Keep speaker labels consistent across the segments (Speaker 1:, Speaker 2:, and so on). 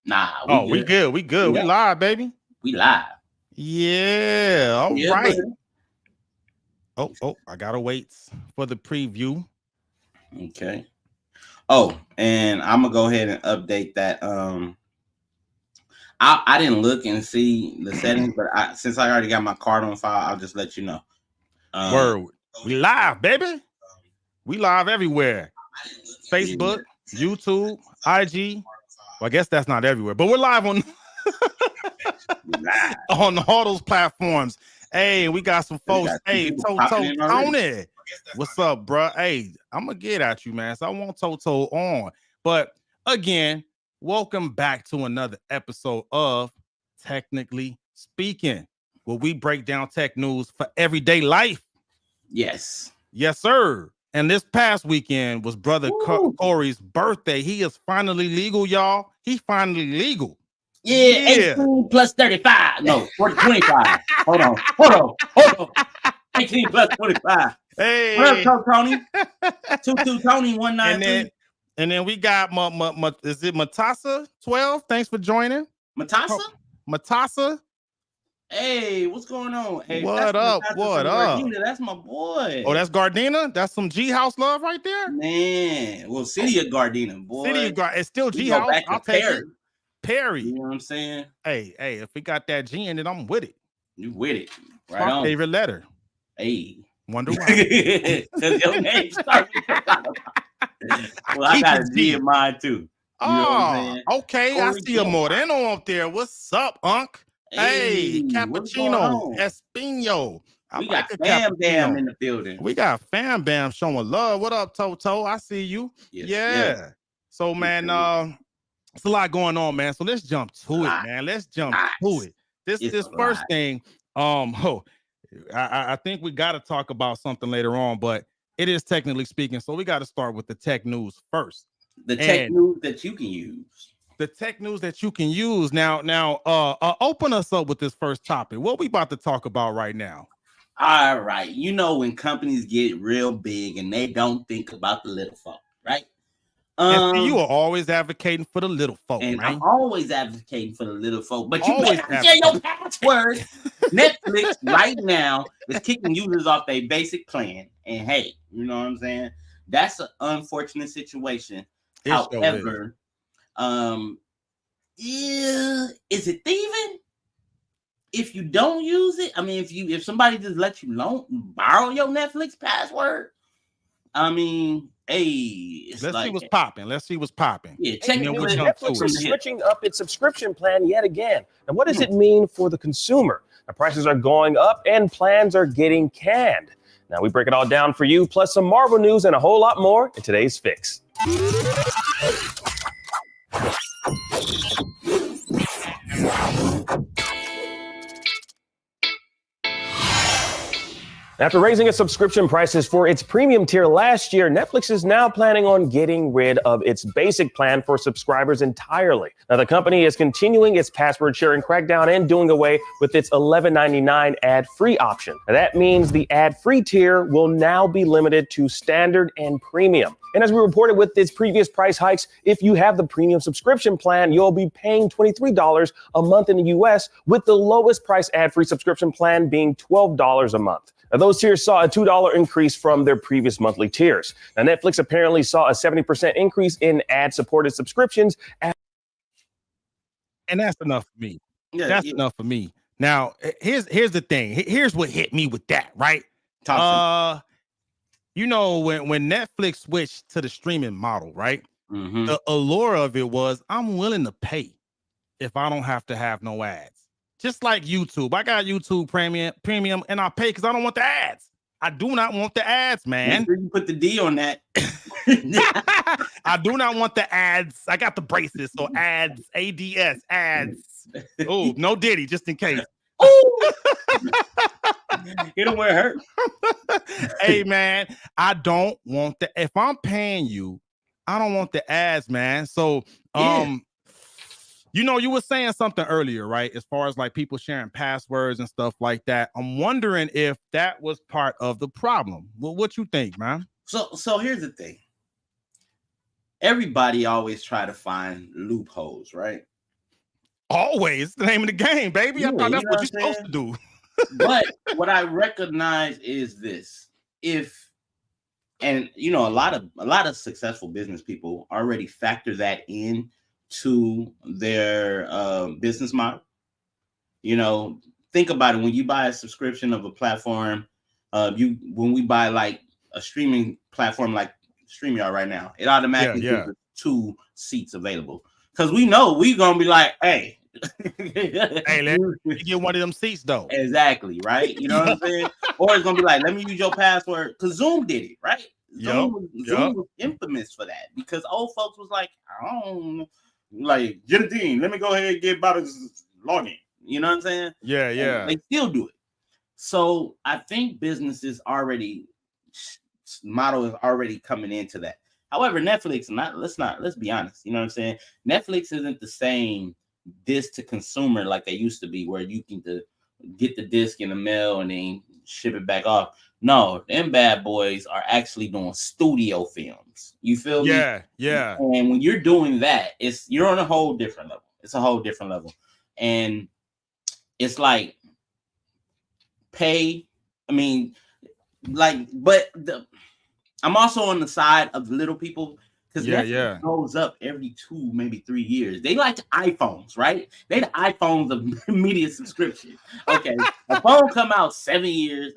Speaker 1: Nah,
Speaker 2: Oh, we good. We good. We live, baby.
Speaker 1: We live.
Speaker 2: Yeah. All
Speaker 1: Yeah,
Speaker 2: right.
Speaker 1: buddy.
Speaker 2: Oh, I gotta wait for the preview.
Speaker 1: Okay. Oh, and I'm gonna go ahead and update that. I didn't look and see the settings, but since I already got my card on file, I'll just let you know.
Speaker 2: Word. We live, baby. We live everywhere. Facebook, YouTube, IG. Well, I guess that's not everywhere, but we're live on on all those platforms. Hey, we got some folks. Hey, Tony. What's up, bro? Hey, I'm gonna get at you, man. So I want Toto on. But again, welcome back to another episode of Technically Speaking, where we break down tech news for everyday life.
Speaker 1: Yes.
Speaker 2: Yes, sir. And this past weekend was brother Corey's birthday. He is finally legal, y'all. He finally legal.
Speaker 1: Yeah. 18 plus 35. No, 25. Hold on. 18 plus 25.
Speaker 2: Hey.
Speaker 1: What up, Tony? 22 Tony 193.
Speaker 2: And then we got is it Matassa 12? Thanks for joining. Matassa.
Speaker 1: Hey, what's going on? Hey,
Speaker 2: what up? What up?
Speaker 1: Gardena, that's my boy.
Speaker 2: Oh, that's Gardena? That's some G House love right there?
Speaker 1: Man, well, City of Gardena, boy.
Speaker 2: It's still G House. I'll take it. Perry.
Speaker 1: You know what I'm saying?
Speaker 2: Hey, if we got that G in it, I'm with it.
Speaker 1: You with it.
Speaker 2: Right my on. Favorite letter.
Speaker 1: Hey.
Speaker 2: Wonder why.
Speaker 1: Because your name starts well, I got a G in mine too.
Speaker 2: Oh, okay. I see a Moreno up there. What's up, Unc? Hey, Cappuccino, Espino.
Speaker 1: We got Fam Bam in the building.
Speaker 2: We got Fam Bam showing love. What up, Toto? I see you. Yes, yeah. Yes. So, man, it's a lot going on, man. So let's jump to it, man. Let's jump to it. This first thing, I think we got to talk about something later on, but it is technically speaking. So we got to start with the tech news first.
Speaker 1: The tech news that you can use.
Speaker 2: The tech news that you can use. Now, open us up with this first topic. What we about to talk about right now?
Speaker 1: All right. You know, when companies get real big and they don't think about the little folk, right?
Speaker 2: You are always advocating for the little folk,
Speaker 1: and
Speaker 2: right?
Speaker 1: I'm always advocating for the little folk, but you better share your password. Netflix right now is kicking users off their basic plan, and hey, you know what I'm saying? That's an unfortunate situation. However, is it thieving? If you don't use it, I mean, if somebody just lets you borrow your Netflix password, I mean, hey,
Speaker 2: let's see what's popping.
Speaker 3: Yeah, Netflix is switching up its subscription plan yet again. And what does it mean for the consumer? The prices are going up and plans are getting canned. Now we break it all down for you, plus some Marvel news and a whole lot more in today's Fix. After raising its subscription prices for its premium tier last year, Netflix is now planning on getting rid of its basic plan for subscribers entirely. Now, the company is continuing its password sharing crackdown and doing away with its $11.99 ad-free option. Now, that means the ad-free tier will now be limited to standard and premium. And as we reported with its previous price hikes, if you have the premium subscription plan, you'll be paying $23 a month in the US, with the lowest price ad-free subscription plan being $12 a month. Now, those tiers saw a $2 increase from their previous monthly tiers. Now, Netflix apparently saw a 70% increase in ad-supported subscriptions.
Speaker 2: And that's enough for me. That's enough for me. Now, here's the thing. Here's what hit me with that, right? You know, when Netflix switched to the streaming model, right?
Speaker 1: Mm-hmm.
Speaker 2: The allure of it was I'm willing to pay if I don't have to have no ads. Just like YouTube. I got YouTube premium and I pay because I don't want the ads. I do not want the ads, man.
Speaker 1: Make sure you put the D on that.
Speaker 2: I do not want the ads. I got the braces. So ads, ADS, ads. Oh, no Diddy, just in case.
Speaker 1: Hit him where it hurt.
Speaker 2: Hey, man, I don't want if I'm paying you, I don't want the ads, man. So, you know, you were saying something earlier, right? As far as like people sharing passwords and stuff like that. I'm wondering if that was part of the problem. Well, what you think, man?
Speaker 1: So here's the thing. Everybody always try to find loopholes, right?
Speaker 2: Always the name of the game, baby. I thought that's what you're supposed to do.
Speaker 1: But what I recognize is this: a lot of successful business people already factor that in to their business model. Think about it. When you buy a subscription of a platform, when we buy like a streaming platform like StreamYard right now, it automatically gives us 2 seats available because we know we're gonna be like, hey,
Speaker 2: let me get one of them seats though.
Speaker 1: Exactly, right? You know what I'm saying? Or it's gonna be like, let me use your password because Zoom did it, right? Zoom was infamous for that because old folks was like, I don't like Genadine, let me go ahead and get about his login. You know what I'm saying?
Speaker 2: Yeah.
Speaker 1: And they still do it. So I think businesses model is already coming into that. However, Netflix, let's be honest. You know what I'm saying? Netflix isn't the same disc to consumer like they used to be, where you can get the disc in the mail and then ship it back off. No, them bad boys are actually doing studio films. You feel me?
Speaker 2: Yeah.
Speaker 1: And when you're doing that, you're on a whole different level. It's a whole different level. And it's like I'm also on the side of the little people because Netflix goes up every 2, maybe 3 years. They like iPhones, right? They the iPhones of media subscription. Okay, a phone come out 7 years,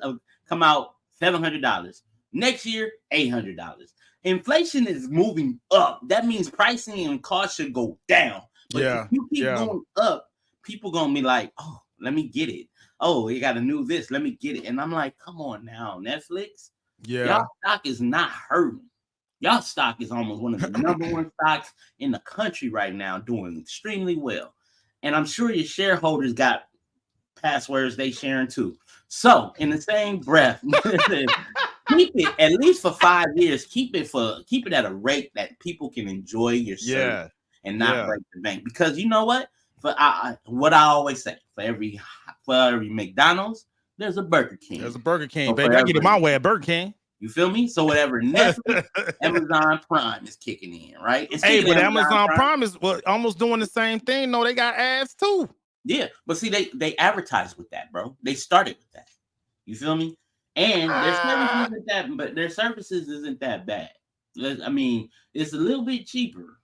Speaker 1: come out $700. Next year, $800. Inflation is moving up. That means pricing and cost should go down. But if you keep going up, people gonna be like, oh, let me get it. Oh, you got a new this, let me get it. And I'm like, come on now, Netflix. Y'all stock is not hurting. Y'all stock is almost one of the number 1 stocks in the country right now, doing extremely well. And I'm sure your shareholders got passwords they sharing too. So in the same breath, keep it at least for 5 years. Keep it at a rate that people can enjoy your service and not break the bank. Because you know what? What I always say, for every McDonald's, there's a Burger King.
Speaker 2: There's a Burger King, so baby. I get it my way at Burger King.
Speaker 1: You feel me? So whatever Netflix, Amazon Prime is kicking in, right?
Speaker 2: But Amazon Prime is almost doing the same thing. No, they got ads too.
Speaker 1: Yeah, but see, they advertise with that, bro. They started with that. You feel me? And their services isn't that bad. I mean, it's a little bit cheaper.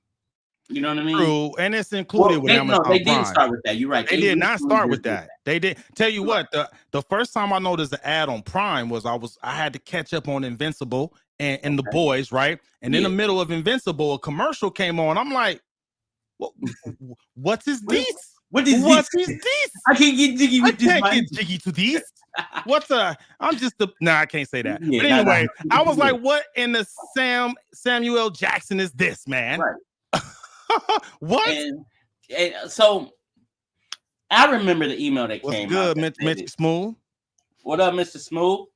Speaker 1: You know what I mean?
Speaker 2: True, and it's included with Amazon Prime.
Speaker 1: They didn't start with that. You're right.
Speaker 2: They did not start with that. They did. Tell you what, the first time I noticed the ad on Prime was I had to catch up on Invincible and The Boys, right? And in the middle of Invincible, a commercial came on. I'm like, what is this?
Speaker 1: What is this? I can't get jiggy with this.
Speaker 2: I can't get jiggy to these. I can't say that. But anyway, I was like, what in the Samuel Jackson is this, man?
Speaker 1: Right.
Speaker 2: What?
Speaker 1: And so I remember the email that came out.
Speaker 2: What's good, Mr. Smooth?
Speaker 1: What up, Mr. Smooth?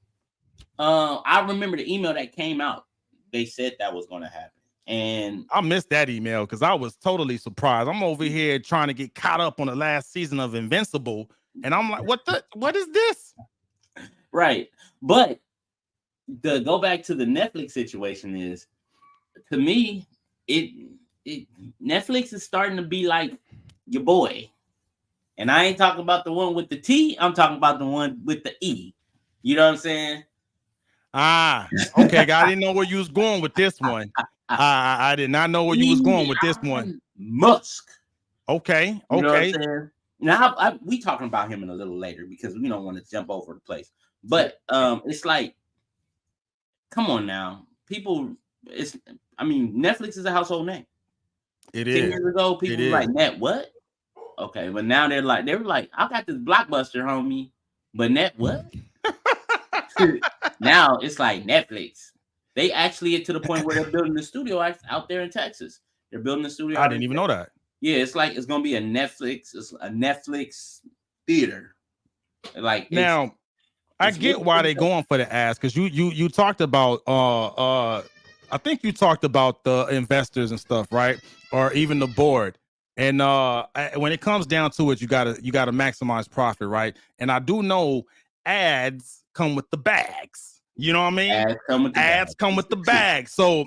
Speaker 1: I remember the email that came out. They said that was going to happen. And
Speaker 2: I missed that email because I was totally surprised. I'm over here trying to get caught up on the last season of Invincible. And I'm like, what is this?
Speaker 1: Right. But the go back to the Netflix situation is, to me, Netflix is starting to be like your boy. And I ain't talking about the one with the T. I'm talking about the one with the E. You know what I'm saying?
Speaker 2: Okay. I didn't know where you was going with this one. I did not know where you was going with this one.
Speaker 1: Musk.
Speaker 2: Okay.
Speaker 1: You know what I'm saying? Now we talking about him in a little later because we don't want to jump over the place. But it's like, come on now, people. Netflix is a household name.
Speaker 2: It
Speaker 1: 10 years ago, people were like, Net what? Okay, but now they were like, I got this Blockbuster, homie, but Net what? Now it's like Netflix. They actually get to the point where they're building the studio out there in Texas. They're building the studio.
Speaker 2: I didn't even know that.
Speaker 1: Yeah, it's like it's gonna be a Netflix theater. Like
Speaker 2: now, I get why they're going for the ads because you talked about I think you talked about the investors and stuff, right? Or even the board. And when it comes down to it, you gotta maximize profit, right? And I do know ads come with the bags. You know what I mean?
Speaker 1: Ads come with the bag.
Speaker 2: So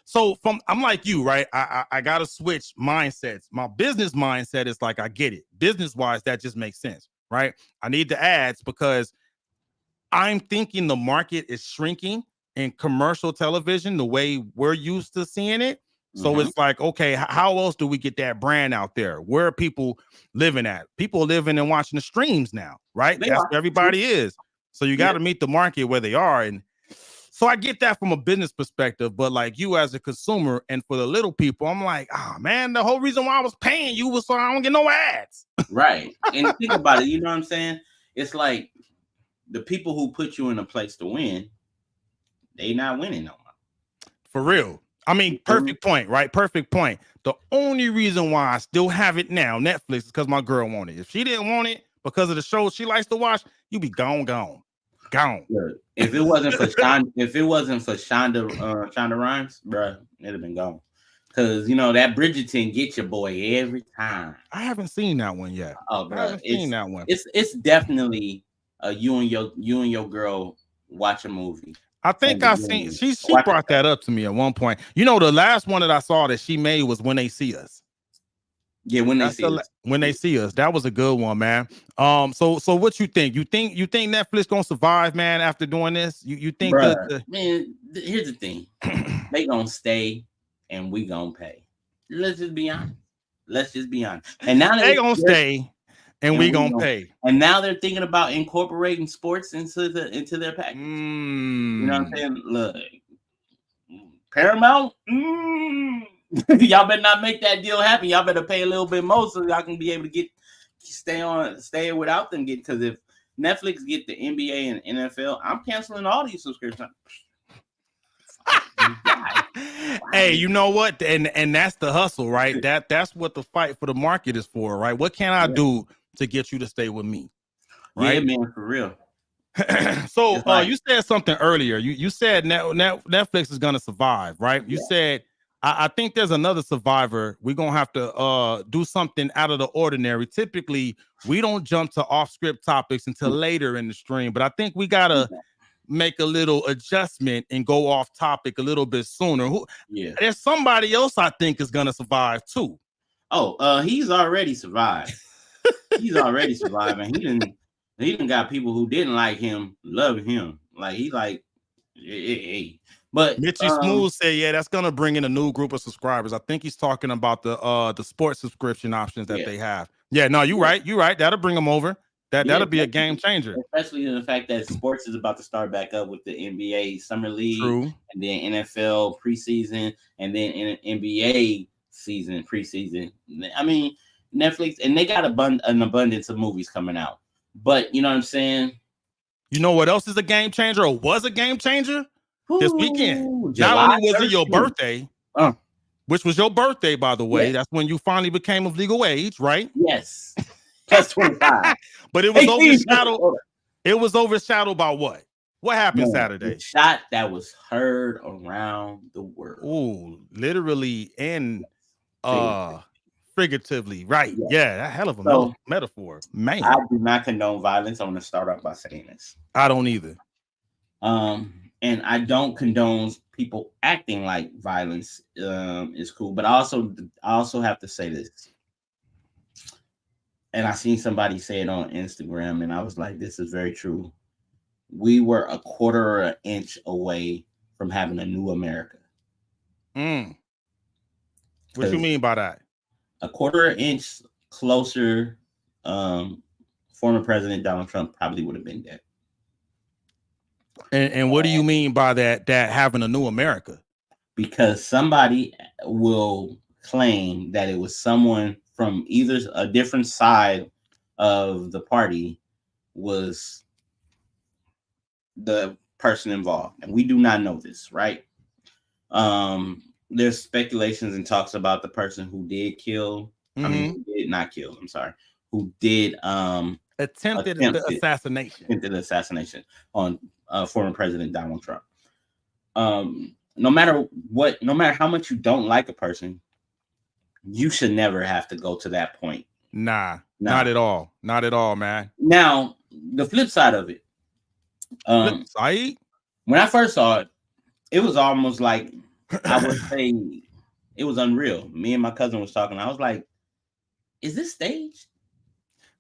Speaker 2: So I'm like you, right? I gotta switch mindsets. My business mindset is like, I get it. Business wise, that just makes sense, right? I need the ads because I'm thinking the market is shrinking in commercial television the way we're used to seeing it. So it's like, okay, how else do we get that brand out there? Where are people living at? People living and watching the streams now, right? That's where everybody is. So you got to meet the market where they are. And so I get that from a business perspective, but like you as a consumer and for the little people, I'm like, man, the whole reason why I was paying you was so I don't get no ads.
Speaker 1: Right. And think about it, you know what I'm saying? It's like the people who put you in a place to win, they not winning no more.
Speaker 2: For real. I mean, perfect point, right? Perfect point. The only reason why I still have it now, Netflix, is because my girl wanted it. If she didn't want it because of the shows she likes to watch, you be gone.
Speaker 1: Look, if it wasn't for Shonda Rhimes, bro, it'd have been gone. Because you know that Bridgerton get your boy every time.
Speaker 2: I haven't seen that one yet.
Speaker 1: Oh, bro,
Speaker 2: I haven't seen that one.
Speaker 1: It's definitely you and your girl watch a movie.
Speaker 2: I think I've seen. She brought that up to me at one point. You know, the last one that I saw that she made was When They See Us.
Speaker 1: Yeah, When They See
Speaker 2: Us. That was a good one, man. So what you think? You think Netflix gonna survive, man, after doing this? You think
Speaker 1: man, here's the thing. They gonna stay and we gonna pay. Let's just be honest. And now
Speaker 2: they gonna stay and we gonna pay.
Speaker 1: And now they're thinking about incorporating sports into their package. You know what I'm saying? Look, Paramount, y'all better not make that deal happen. Y'all better pay a little bit more so y'all can be able to stay without them. Because if Netflix get the NBA and NFL, I'm canceling all these subscriptions.
Speaker 2: Hey, you know what? And that's the hustle, right? That's what the fight for the market is for, right? What can I do to get you to stay with me? Right,
Speaker 1: yeah, man, for real.
Speaker 2: So you said something earlier. You said Netflix is gonna survive, right? You said I think there's another survivor. We're gonna have to do something out of the ordinary. Typically, we don't jump to off-script topics until later in the stream, but I think we gotta make a little adjustment and go off topic a little bit sooner. There's somebody else I think is gonna survive too.
Speaker 1: He's already survived. He's already surviving. He didn't got people who didn't like him love him. Like he like, hey. But
Speaker 2: Mitchy Smooth said, yeah, that's gonna bring in a new group of subscribers. I think he's talking about the sports subscription options that they have. Yeah, no, you're right. That'll bring them over. That'll be a game changer.
Speaker 1: Especially in the fact that sports is about to start back up with the NBA Summer League, and then NFL preseason, and then NBA season preseason. I mean, Netflix, and they got an abundance of movies coming out. But you know what I'm saying?
Speaker 2: You know what else is a game changer or was a game changer? This weekend.
Speaker 1: July
Speaker 2: Not only was it your birthday, which was your birthday, by the way.
Speaker 1: Yeah.
Speaker 2: That's when you finally became of legal age, right?
Speaker 1: Yes. Plus 25.
Speaker 2: But it was overshadowed. It was overshadowed by what? What happened Saturday?
Speaker 1: The shot that was heard around the world.
Speaker 2: Ooh, literally and figuratively, right? Yeah, that hell of a metaphor, man.
Speaker 1: I do not condone violence. I want to start off by saying this.
Speaker 2: I don't either.
Speaker 1: And I don't condone people acting like violence is cool. But I also have to say this. And I seen somebody say it on Instagram, and I was like, this is very true. We were a quarter or an inch away from having a new America.
Speaker 2: What you mean by that?
Speaker 1: A quarter of an inch closer, former President Donald Trump probably would have been dead.
Speaker 2: And what do you mean by that having a new America?
Speaker 1: Because somebody will claim that it was someone from either a different side of the party was the person involved. And we do not know this, right? There's speculations and talks about the person who did kill, who did not kill, I'm sorry, who did attempted assassination on former President Donald Trump. No matter how much you don't like a person, you should never have to go to that point.
Speaker 2: Nah, not at all. Not at all, man.
Speaker 1: Now, the flip side of it. When I first saw it, it was almost like I would say it was unreal. Me and my cousin was talking. I was like, "Is this staged?"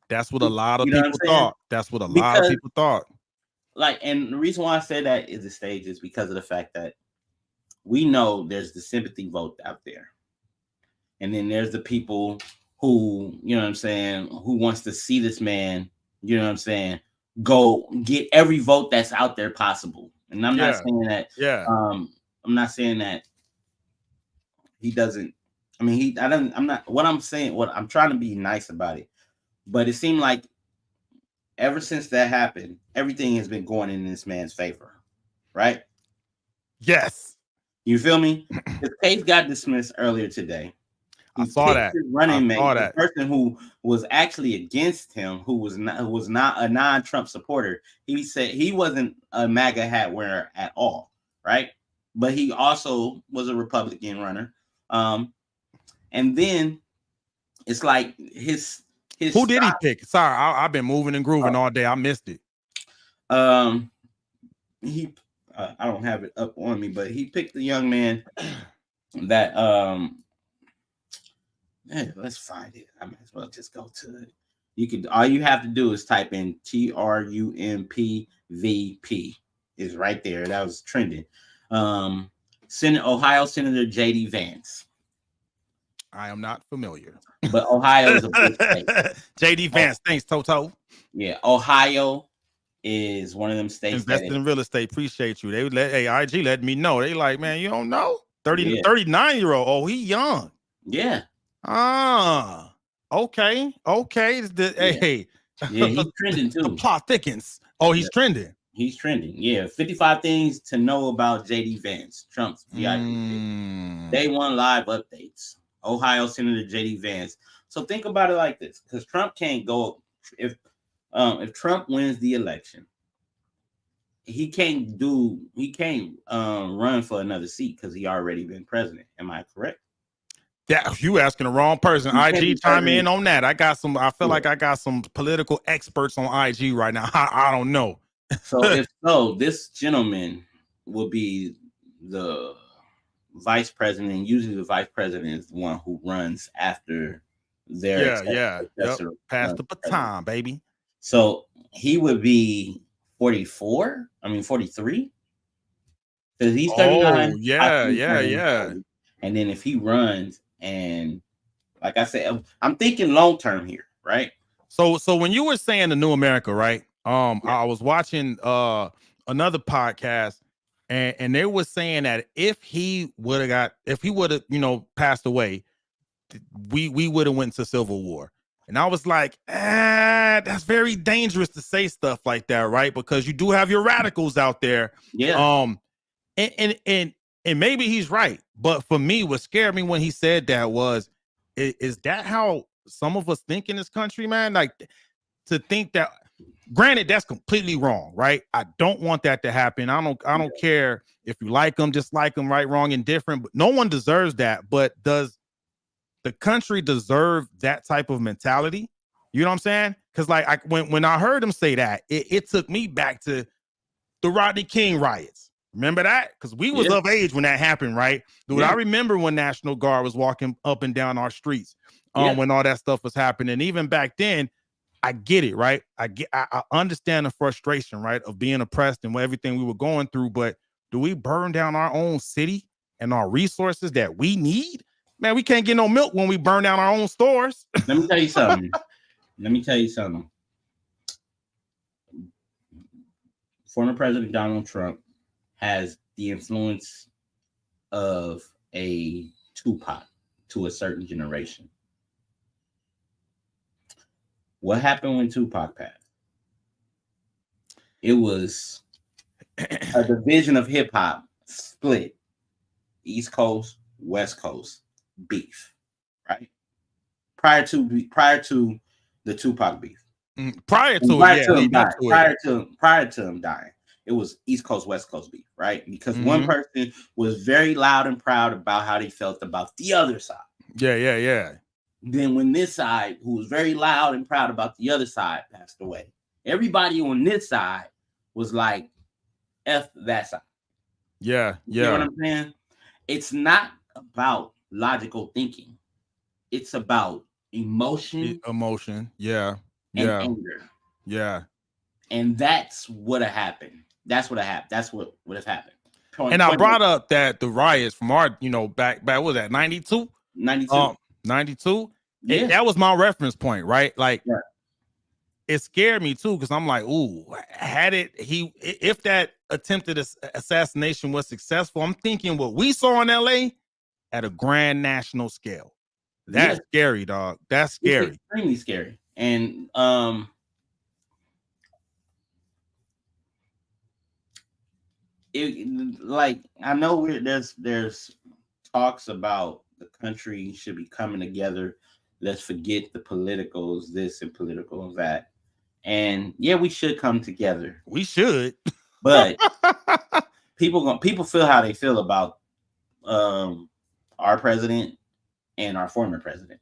Speaker 2: That's what a lot of
Speaker 1: You know what I'm
Speaker 2: people
Speaker 1: saying?
Speaker 2: thought. That's what a lot of
Speaker 1: Because,
Speaker 2: people thought.
Speaker 1: like, and the reason why I said that is the stage is because of the fact that we know there's the sympathy vote out there, and then there's the people who, you know what I'm saying, who wants to see this man, you know what I'm saying, go get every vote that's out there possible. And I'm not saying that.
Speaker 2: Yeah.
Speaker 1: I'm not saying that he doesn't. I mean, I don't. I'm not. What I'm saying. What I'm trying to be nice about it, but it seemed like ever since that happened, everything has been going in this man's favor, right?
Speaker 2: Yes.
Speaker 1: You feel me? His case got dismissed earlier today.
Speaker 2: I saw that.
Speaker 1: His running mate, the person who was actually against him, who was not a non-Trump supporter, he said he wasn't a MAGA hat wearer at all, right? But he also was a Republican runner. And then it's like his
Speaker 2: who did he pick? Sorry, I've been moving and grooving all day. I missed it.
Speaker 1: He I don't have it up on me, but he picked the young man that hey, let's find it. I might as well just go to it. You could all you have to do is type in TRUMPVP. Is right there. That was trending. Ohio Senator J.D. Vance.
Speaker 2: I am not familiar.
Speaker 1: But Ohio is a big state.
Speaker 2: J.D. Vance, thanks, Toto.
Speaker 1: Yeah, Ohio is one of them states.
Speaker 2: Invested in real estate. Appreciate you. They would IG let me know. They like, man, you don't know? 39-year-old. Oh, he young.
Speaker 1: Yeah.
Speaker 2: Okay. Hey.
Speaker 1: Yeah, he's trending too.
Speaker 2: The plot thickens. Oh, he's trending.
Speaker 1: He's trending. Yeah. 55 things to know about J.D. Vance, Trump's VIP. Day one live updates. Ohio Senator J.D. Vance. So think about it like this, because Trump can't go if Trump wins the election, he can't run for another seat because he already been president. Am I correct?
Speaker 2: Yeah, you asking the wrong person. IG, chime in on that. I feel like I got some political experts on IG right now. I don't know.
Speaker 1: So if so, this gentleman will be the vice president, and usually the vice president is the one who runs after their
Speaker 2: pass the baton, baby.
Speaker 1: So he would be 44. I mean 43. Because he's 39.
Speaker 2: Oh, yeah.
Speaker 1: And then if he runs, and like I said, I'm thinking long term here, right?
Speaker 2: So when you were saying the New America, right? I was watching another podcast, and they were saying that if he would have, passed away, we would have went to civil war. And I was like, that's very dangerous to say stuff like that, right? Because you do have your radicals out there.
Speaker 1: Yeah.
Speaker 2: And maybe he's right. But for me, what scared me when he said that was, is that how some of us think in this country, man? Like, to think that, granted, that's completely wrong, right? I don't want that to happen. I don't care if you like them, dislike them, right, wrong, indifferent. But no one deserves that. But does the country deserve that type of mentality? You know what I'm saying? Because like when I heard him say that, it took me back to the Rodney King riots. Remember that? Because we was of age when that happened, right? Dude, I remember when National Guard was walking up and down our streets when all that stuff was happening. Even back then, I get it, right? I understand the frustration, right, of being oppressed and everything we were going through. But do we burn down our own city and our resources that we need? Man, we can't get no milk when we burn down our own stores.
Speaker 1: Let me tell you something. Former President Donald Trump has the influence of a Tupac to a certain generation. What happened when Tupac passed? It was a division of hip hop split, East Coast, West Coast beef, right? Prior to the Tupac beef.
Speaker 2: Prior to
Speaker 1: him dying, it was East Coast, West Coast beef, right? Because one person was very loud and proud about how they felt about the other side.
Speaker 2: Yeah.
Speaker 1: Then when this side, who was very loud and proud about the other side, passed away, everybody on this side was like, F that side.
Speaker 2: Yeah.
Speaker 1: You know what I'm saying? it's not about logical thinking. It's about emotion,
Speaker 2: Yeah,
Speaker 1: and anger.
Speaker 2: Yeah.
Speaker 1: And that's what happened. That's what happened. That's what would have happened.
Speaker 2: And I brought up that the riots from our, back what was that, 92?
Speaker 1: 92.
Speaker 2: 92.
Speaker 1: Yeah.
Speaker 2: That was my reference point, right? Like,
Speaker 1: yeah.
Speaker 2: It scared me too, because I'm like, ooh, if that attempted assassination was successful, I'm thinking what we saw in LA at a grand national scale. That's scary, dog. That's scary.
Speaker 1: It's extremely scary. And I know there's talks about the country should be coming together. Let's forget the politicals, this and political that. And yeah, we should come together.
Speaker 2: We should.
Speaker 1: But people feel how they feel about our president and our former president.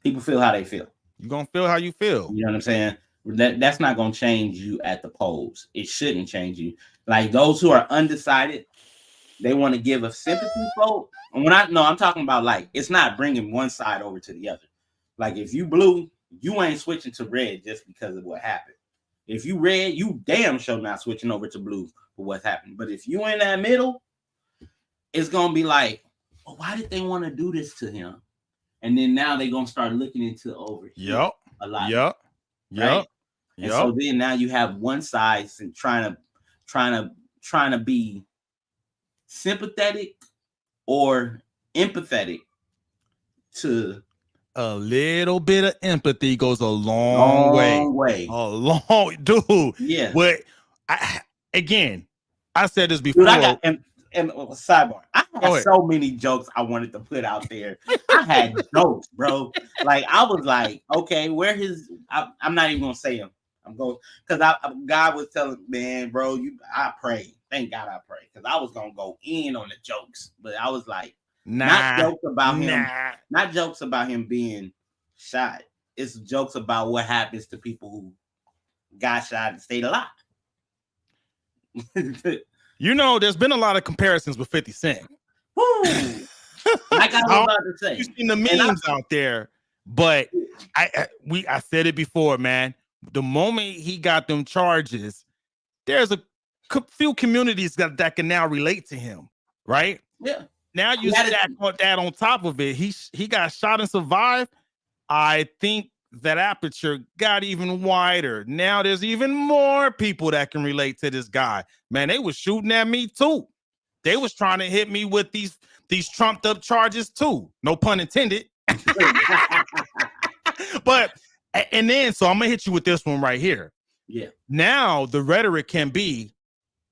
Speaker 1: People feel how they feel.
Speaker 2: You're gonna feel how you feel.
Speaker 1: You know what I'm saying? That's not gonna change you at the polls. It shouldn't change you. Like those who are undecided, they want to give a sympathy vote. And I'm talking about like it's not bringing one side over to the other. Like if you blue, you ain't switching to red just because of what happened. If you red, you damn sure not switching over to blue for what happened. But if you in that middle, it's gonna be like, well, why did they want to do this to him? And then now they're gonna start looking into over here a lot.
Speaker 2: Yep.
Speaker 1: Right? And so then now you have one side and trying to be sympathetic or empathetic to
Speaker 2: a little bit of empathy goes a long way. A long, dude.
Speaker 1: Yeah.
Speaker 2: But I said this before.
Speaker 1: Dude, and sidebar, I had so many jokes I wanted to put out there. I had jokes, bro. Like I was like, okay, I'm not even gonna say them. I'm going because God was telling, man, bro, I pray. Thank God I pray because I was gonna go in on the jokes, but I was like, not jokes about him being shot. It's jokes about what happens to people who got shot and stayed alive.
Speaker 2: There's been a lot of comparisons with 50 Cent.
Speaker 1: Woo! Like I was about to say,
Speaker 2: you've seen the memes out there, but I said it before, man. The moment he got them charges, there's a few communities that can now relate to him, right?
Speaker 1: Yeah.
Speaker 2: Now you stack that on top of it. He got shot and survived. I think that aperture got even wider. Now there's even more people that can relate to this guy. Man, they was shooting at me too. They was trying to hit me with these trumped up charges too. No pun intended. But so I'm gonna hit you with this one right here.
Speaker 1: Yeah.
Speaker 2: Now the rhetoric can be,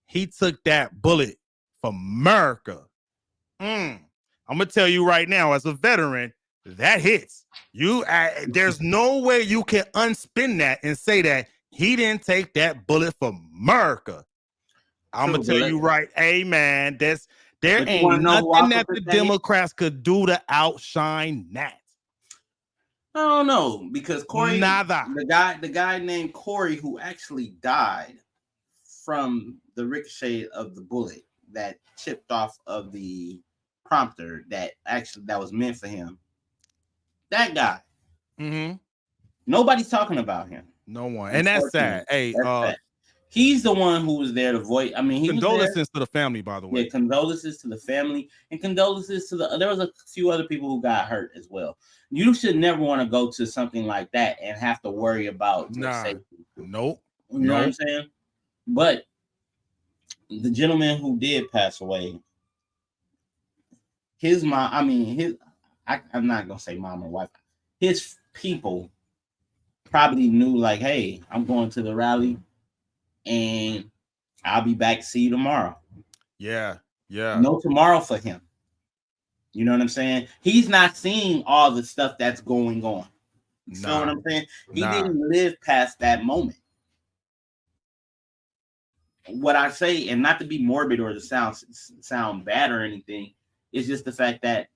Speaker 2: he took that bullet for America. I'm gonna tell you right now, as a veteran, that hits. There's no way you can unspin that and say that he didn't take that bullet for America. I'm gonna tell you right, hey man, there ain't nothing that the Democrats could do to outshine that.
Speaker 1: I don't know, because Corey,
Speaker 2: nada.
Speaker 1: The guy named Corey who actually died from the ricochet of the bullet that chipped off of the prompter that was meant for him. That guy.
Speaker 2: Mm-hmm.
Speaker 1: Nobody's talking about him.
Speaker 2: No one. And that's sad. Hey,
Speaker 1: sad. He's the one who was there to voice. I mean,
Speaker 2: condolences to the family, by the way.
Speaker 1: Yeah, condolences to the family and condolences to there was a few other people who got hurt as well. You should never want to go to something like that and have to worry about safety.
Speaker 2: Nope.
Speaker 1: You know what I'm saying? But the gentleman who did pass away, his mom, I'm not gonna say mom or wife, his people probably knew, like, hey, I'm going to the rally and I'll be back to see you tomorrow.
Speaker 2: Yeah.
Speaker 1: No tomorrow for him. You know what I'm saying? He's not seeing all the stuff that's going on. You know what I'm saying? He didn't live past that moment. What I say, and not to be morbid or to sound bad or anything, it's just the fact that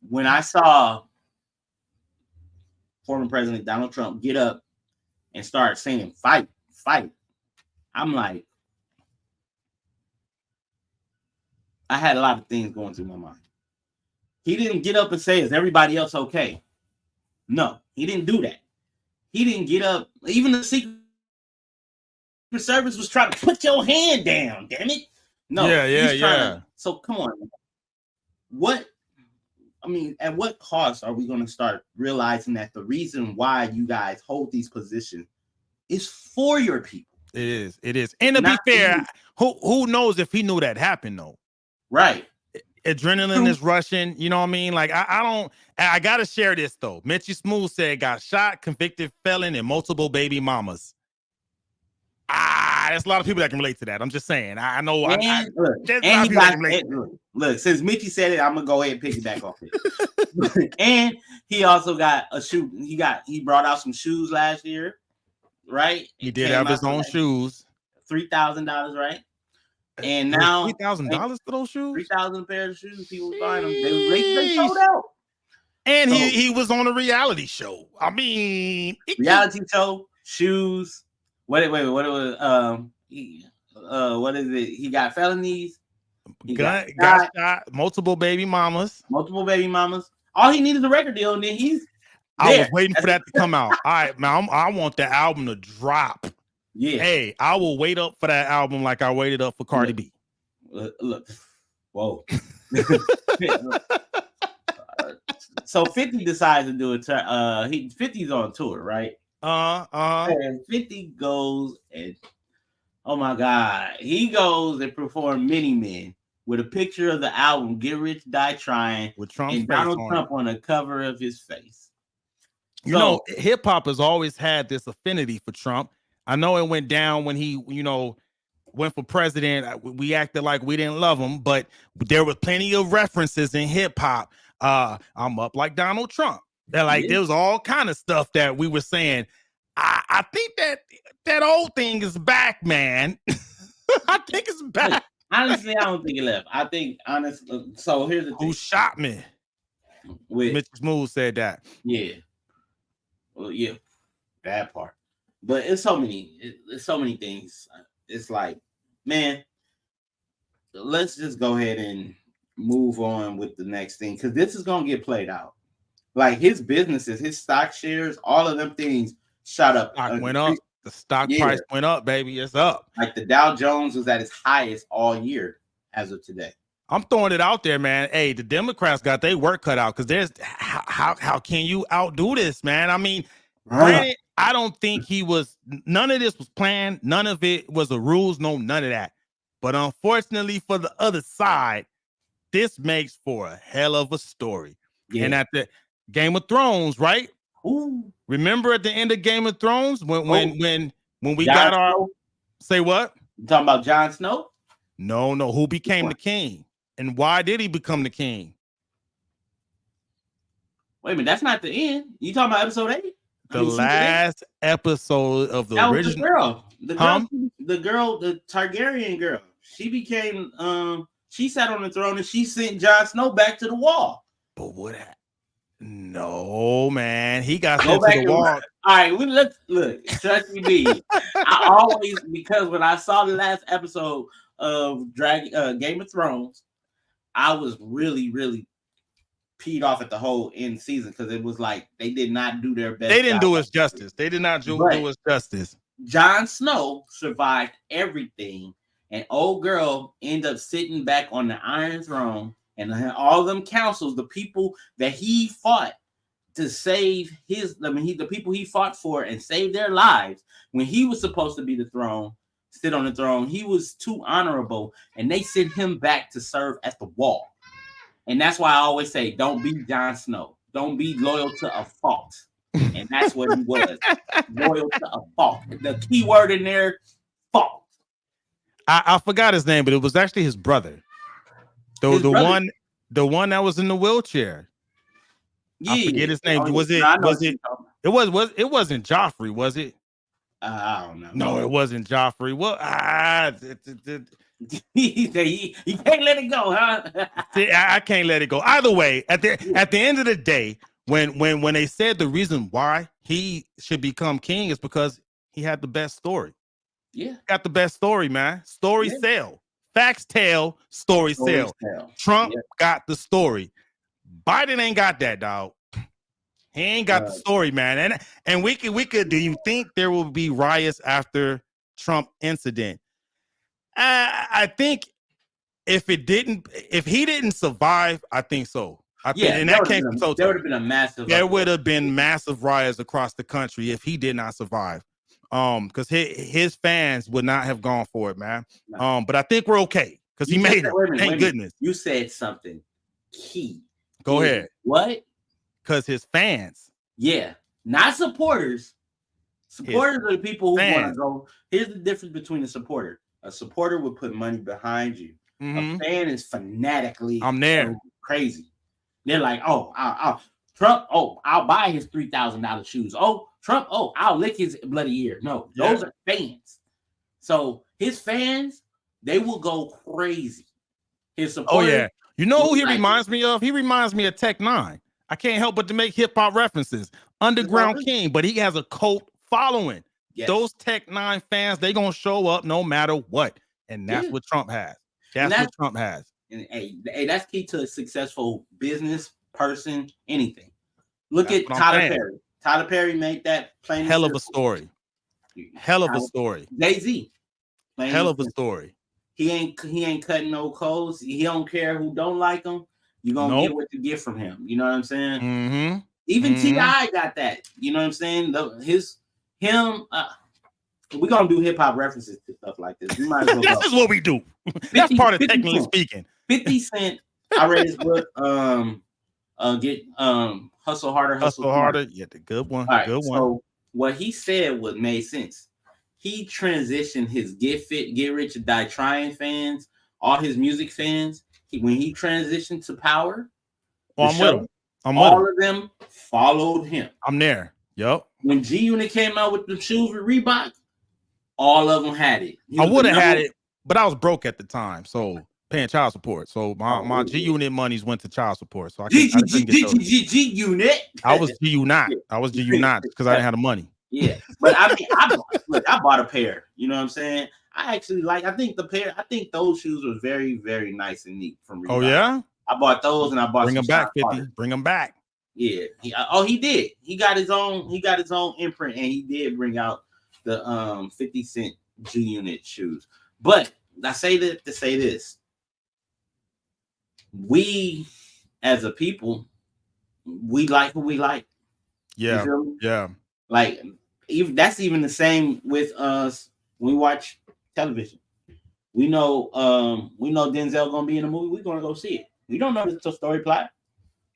Speaker 1: when I saw former President Donald Trump get up and start saying fight, I'm like, I had a lot of things going through my mind. He didn't get up and say, "Is everybody else okay?" No, he didn't do that. He didn't get up. Even the Secret Service was trying to put your hand down. Damn it! No, he's trying to. So come on. What? I mean, at what cost are we going to start realizing that the reason why you guys hold these positions is for your people?
Speaker 2: It is. And to be fair, who knows if he knew that happened though?
Speaker 1: Right.
Speaker 2: Adrenaline is rushing. You know what I mean? Like I gotta share this though. Mitchie Smooth said got shot, convicted felon, and multiple baby mamas. There's a lot of people that can relate to that. I'm just saying. I know. Look,
Speaker 1: since Mitchie said it, I'm gonna go ahead and piggyback off it. And he also got a shoe. He brought out some shoes last year, right?
Speaker 2: He did have his own shoes.
Speaker 1: $3,000, right? And now
Speaker 2: $3,000 for those shoes.
Speaker 1: 3,000 pairs of shoes. People buying them. They sold out.
Speaker 2: And he was on a reality show. I mean,
Speaker 1: reality show, shoes. What it was? What is it? He got felonies.
Speaker 2: He got shot. Multiple baby mamas.
Speaker 1: All he needed is a record deal, and then
Speaker 2: I was waiting for that to come out. All right, man. I want the album to drop.
Speaker 1: Yeah.
Speaker 2: Hey, I will wait up for that album like I waited up for Cardi B.
Speaker 1: Look. Whoa. So 50 decides to do it. 50's on tour, right? And 50 goes and oh my God, he goes and perform Many Men with a picture of the album Get Rich Die Trying
Speaker 2: with Trump's
Speaker 1: and Donald Trump on the cover of his face.
Speaker 2: You know, hip hop has always had this affinity for Trump. I know it went down when he, went for president. We acted like we didn't love him, but there were plenty of references in hip hop. I'm up like Donald Trump. That there was all kind of stuff that we were saying. I think that old thing is back, man. I think it's back.
Speaker 1: Honestly, I don't think it left. I think honestly. So here's the thing.
Speaker 2: Who shot me? Mitch Smooth said that.
Speaker 1: Yeah. Well, yeah, that part. But it's so many things. It's like, man, let's just go ahead and move on with the next thing because this is gonna get played out. Like his businesses, his stock shares, all of them things shot up.
Speaker 2: Stock went up. The stock price went up, baby. It's up.
Speaker 1: Like the Dow Jones was at its highest all year as of today.
Speaker 2: I'm throwing it out there, man. Hey, the Democrats got their work cut out because there's how can you outdo this, man? I mean, granted, I don't think none of this was planned. None of it was the rules. No, none of that. But unfortunately for the other side, this makes for a hell of a story. Yeah. And at the Game of Thrones, right?
Speaker 1: Ooh.
Speaker 2: Remember at the end of Game of Thrones when we got our say what?
Speaker 1: You talking about Jon Snow?
Speaker 2: No. Who became the king? And why did he become the king?
Speaker 1: Wait a minute, that's not the end. You talking about episode 8?
Speaker 2: The last episode of the original.
Speaker 1: The girl, the Targaryen girl. She became she sat on the throne and she sent Jon Snow back to the wall.
Speaker 2: But what happened? No, man. He got sent to the wall.
Speaker 1: All right, let's look. Trust me, I always, because when I saw the last episode of Game of Thrones, I was really, really peed off at the whole end season because it was like they did not do their best.
Speaker 2: They didn't do us justice. They did not do us justice.
Speaker 1: Jon Snow survived everything, and old girl ended up sitting back on the Iron Throne, and all them councils, the people that he fought to save the people he fought for and save their lives when he was supposed to be sit on the throne, he was too honorable, and they sent him back to serve at the wall. And that's why I always say, don't be Jon Snow. Don't be loyal to a fault. And that's what he was. Loyal to a fault. The key word in there, fault.
Speaker 2: I forgot his name, but it was actually his brother. The one that was in the wheelchair. Yeah. I forget his name. It wasn't Joffrey, was it?
Speaker 1: I don't know.
Speaker 2: No, it wasn't Joffrey. Well,
Speaker 1: he can't let it go, huh?
Speaker 2: I can't let it go. Either way, at the end of the day, when they said the reason why he should become king is because he had the best story.
Speaker 1: Yeah,
Speaker 2: got the best story, man. Story sell. Facts tell, stories tell. Trump got the story. Biden ain't got that, dog. He ain't got the story, man. And we could. Do you think there will be riots after Trump incident? I think if he didn't survive, I think so. I think in that case,
Speaker 1: there would have been a massive.
Speaker 2: There would have been massive riots across the country if he did not survive. Because his fans would not have gone for it, man. But I think we're okay because he made it. Thank goodness.
Speaker 1: You said something key.
Speaker 2: Go ahead.
Speaker 1: What?
Speaker 2: Because his fans.
Speaker 1: Yeah, not supporters. Supporters are the people who want to go. Here's the difference between a supporter. A supporter would put money behind you. A fan is fanatically crazy. They're like, oh, Trump, I'll buy his $3,000 shoes. Oh, Trump, I'll lick his bloody ear. No, those are fans. So his fans, they will go crazy. His supporters.
Speaker 2: Oh, yeah. You know who he reminds me of? He reminds me of Tech Nine. I can't help but to make hip hop references. Underground King, but he has a cult following. Yes. Those Tech Nine fans, they gonna show up no matter what, and that's what Trump has. That's what Trump has.
Speaker 1: And hey, that's key to a successful business person. Anything. Look at Tyler Perry. Tyler Perry made that plain.
Speaker 2: Hell of a story. Hell of a story.
Speaker 1: Jay-Z.
Speaker 2: Hell of a story.
Speaker 1: He ain't cutting no codes. He don't care who don't like him. You're gonna get what you get from him. You know what I'm saying?
Speaker 2: Mm-hmm.
Speaker 1: Even T.I. got that. You know what I'm saying? We're gonna do hip hop references to stuff like this. We might as well
Speaker 2: this is what we do. That's part of technically speaking.
Speaker 1: 50 Cent. I read his book. Hustle Harder, Hustle Harder.
Speaker 2: Yeah, the good one.
Speaker 1: All right,
Speaker 2: good one.
Speaker 1: So what he said made sense. He transitioned his Get Fit, Get Rich, or Die Trying fans, all his music fans. When he transitioned to Power,
Speaker 2: I'm
Speaker 1: all of them followed him.
Speaker 2: I'm there. Yup.
Speaker 1: When G Unit came out with the shoes with Reebok, all of them had it.
Speaker 2: I would have had it, but I was broke at the time, so paying child support. So my G Unit monies went to child support. So I couldn't get those.
Speaker 1: G Unit.
Speaker 2: I was G Unit. I was G Unit because I didn't have the money.
Speaker 1: Yeah, but I mean, I bought a pair. You know what I'm saying? I actually I think those shoes were very, very nice and neat from Reebok.
Speaker 2: Oh yeah,
Speaker 1: I bought those and I bought.
Speaker 2: Bring them back, 50. Bring them back.
Speaker 1: Yeah. He did. He got his own imprint, and he did bring out the 50 Cent G Unit shoes. But I say that to say this: we, as a people, we like who we like.
Speaker 2: Yeah. Yeah.
Speaker 1: Like that's even the same with us when we watch television. We know Denzel gonna be in the movie. We're gonna go see it. We don't know the story plot.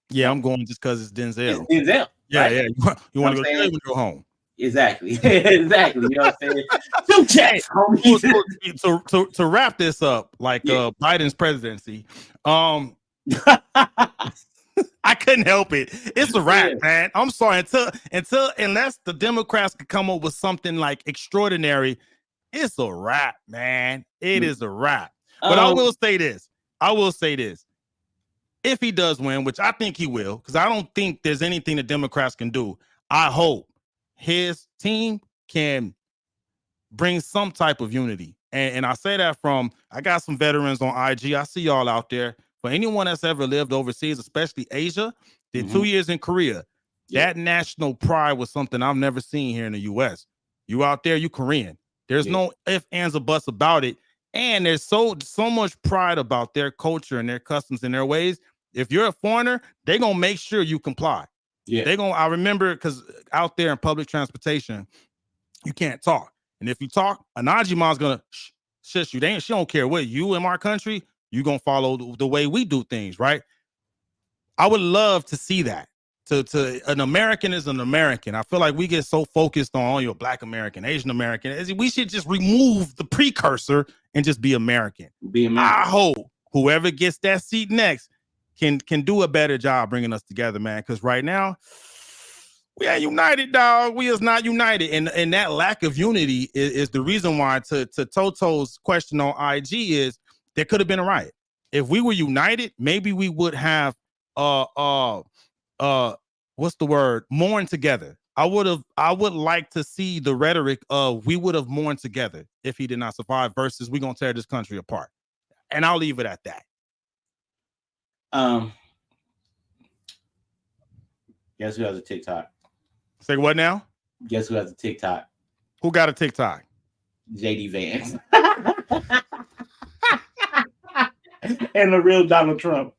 Speaker 2: Yeah, I'm going just because it's Denzel.
Speaker 1: It's Denzel.
Speaker 2: Yeah,
Speaker 1: right?
Speaker 2: yeah. You want to go when you go home.
Speaker 1: Exactly. Exactly. You know what I'm saying? Two checks,
Speaker 2: homie. To wrap this up, like Biden's presidency, I couldn't help it. It's a wrap, man. I'm sorry. Unless the Democrats could come up with something like extraordinary, it's a wrap, man. It is a wrap. But I will say this. If he does win, which I think he will, because I don't think there's anything the Democrats can do, I hope his team can bring some type of unity. And I say that I got some veterans on IG. I see y'all out there. For anyone that's ever lived overseas, especially Asia, did 2 years in Korea. Yeah. That national pride was something I've never seen here in the U.S. You out there, you Korean. There's no ifs, ands, or buts about it. And there's so much pride about their culture and their customs and their ways. If you're a foreigner, they're going to make sure you comply. Yeah. I remember because out there in public transportation, you can't talk. And if you talk, an Ajima's going to shush you. She don't care what you in my country, you're going to follow the way we do things, right? I would love to see that. To an American is an American. I feel like we get so focused on you're Black American, Asian American. We should just remove the precursor and just be American. I hope whoever gets that seat next can do a better job bringing us together, man. Because right now, we ain't united, dog. We is not united. And that lack of unity is the reason why, to Toto's question on IG, is there could have been a riot. If we were united, maybe we would have what's the word? Mourn together. I would like to see the rhetoric of we would have mourned together if he did not survive versus we gonna tear this country apart. And I'll leave it at that.
Speaker 1: Guess who has a TikTok?
Speaker 2: Say what now?
Speaker 1: Guess who has a TikTok?
Speaker 2: Who got a TikTok?
Speaker 1: JD Vance. And the real Donald Trump.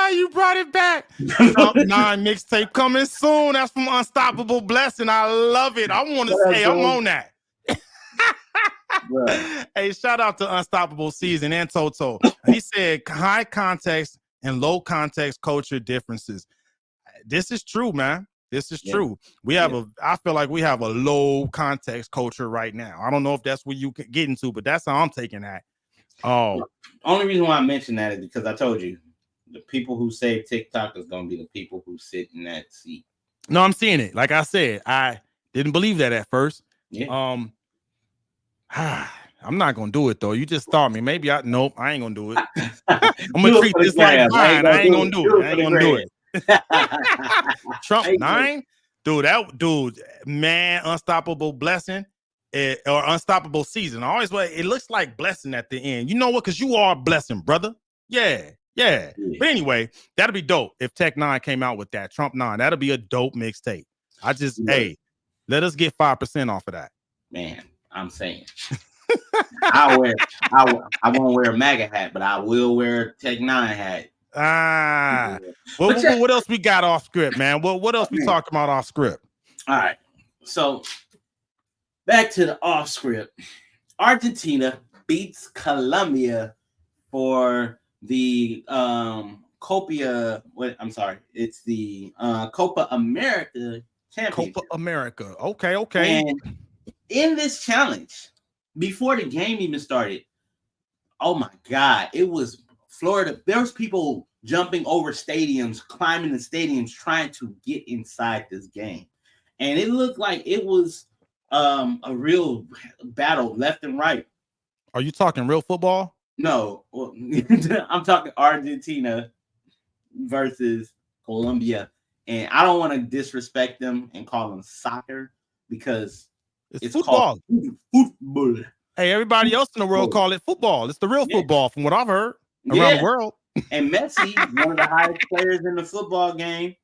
Speaker 2: You brought it back. Top 9 mixtape coming soon. That's from Unstoppable Blessing. I love it. I want to say I'm on that. Hey, shout out to Unstoppable Season and Toto. He said high context and low context culture differences. This is true, man. This is true. We have I feel like we have a low context culture right now. I don't know if that's where you could get into, but that's how I'm taking that. Oh,
Speaker 1: only reason why I mentioned that is because I told you the people who say TikTok is going to be the people who sit in that seat.
Speaker 2: No, I'm seeing it. Like I said, I didn't believe that at first.
Speaker 1: Yeah.
Speaker 2: I'm not gonna do it though. You just thought me. Maybe I I ain't gonna do it. I'm gonna treat this like mine. I ain't gonna do it. I ain't gonna do it. Trump 9, dude, man, Unstoppable Blessing or Unstoppable Season. Always, it looks like Blessing at the end. You know what? Because you are a blessing, brother. Yeah. But anyway, that'd be dope if Tech 9 came out with that. Trump 9, that'll be a dope mixtape. Hey, let us get 5% off of that.
Speaker 1: Man, I'm saying. I won't wear a MAGA hat, but I will wear a Tech 9 hat.
Speaker 2: What else we got off script, man? What else we talking about off script?
Speaker 1: All right. So back to the off script. Argentina beats Colombia for the it's the Copa America championship.
Speaker 2: Copa America. Okay.
Speaker 1: And in this challenge, before the game even started, oh my God, it was Florida. There was people jumping over stadiums, climbing the stadiums, trying to get inside this game. And it looked like it was a real battle left and right.
Speaker 2: Are you talking real football?
Speaker 1: No, I'm talking Argentina versus Colombia. And I don't want to disrespect them and call them soccer because it's
Speaker 2: football.
Speaker 1: Football.
Speaker 2: Hey, everybody else in the world call it football. It's the real football from what I've heard around the world.
Speaker 1: And Messi, one of the highest players in the football game,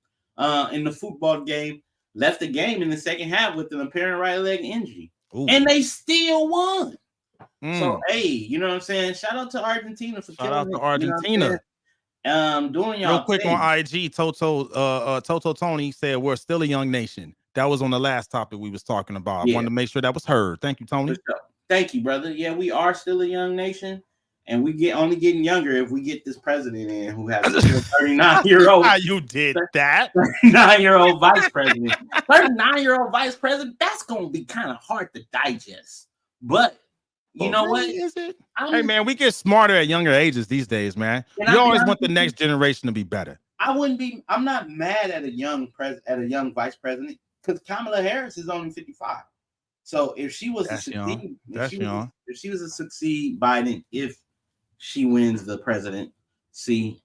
Speaker 1: left the game in the second half with an apparent right leg injury.
Speaker 2: Ooh.
Speaker 1: And they still won. So, hey, you know what I'm saying? Shout out to Argentina for killing it.
Speaker 2: Shout out to Argentina.
Speaker 1: Doing y'all
Speaker 2: real quick thing. On IG, Toto Tony said we're still a young nation. That was on the last topic we was talking about. I wanted to make sure that was heard. Thank you, Tony.
Speaker 1: Thank you, brother. Yeah, we are still a young nation, and we only getting younger if we get this president in who has a 39-year-old.
Speaker 2: You did that.
Speaker 1: 39-year-old vice president. 39-year-old vice president. That's gonna be kind of hard to digest. But you know what?
Speaker 2: Is it? Hey man, we get smarter at younger ages these days, man. You always want the next generation to be better.
Speaker 1: I'm not mad at a young vice president because Kamala Harris is only 55. So if she was succeed Biden, if she wins the presidency,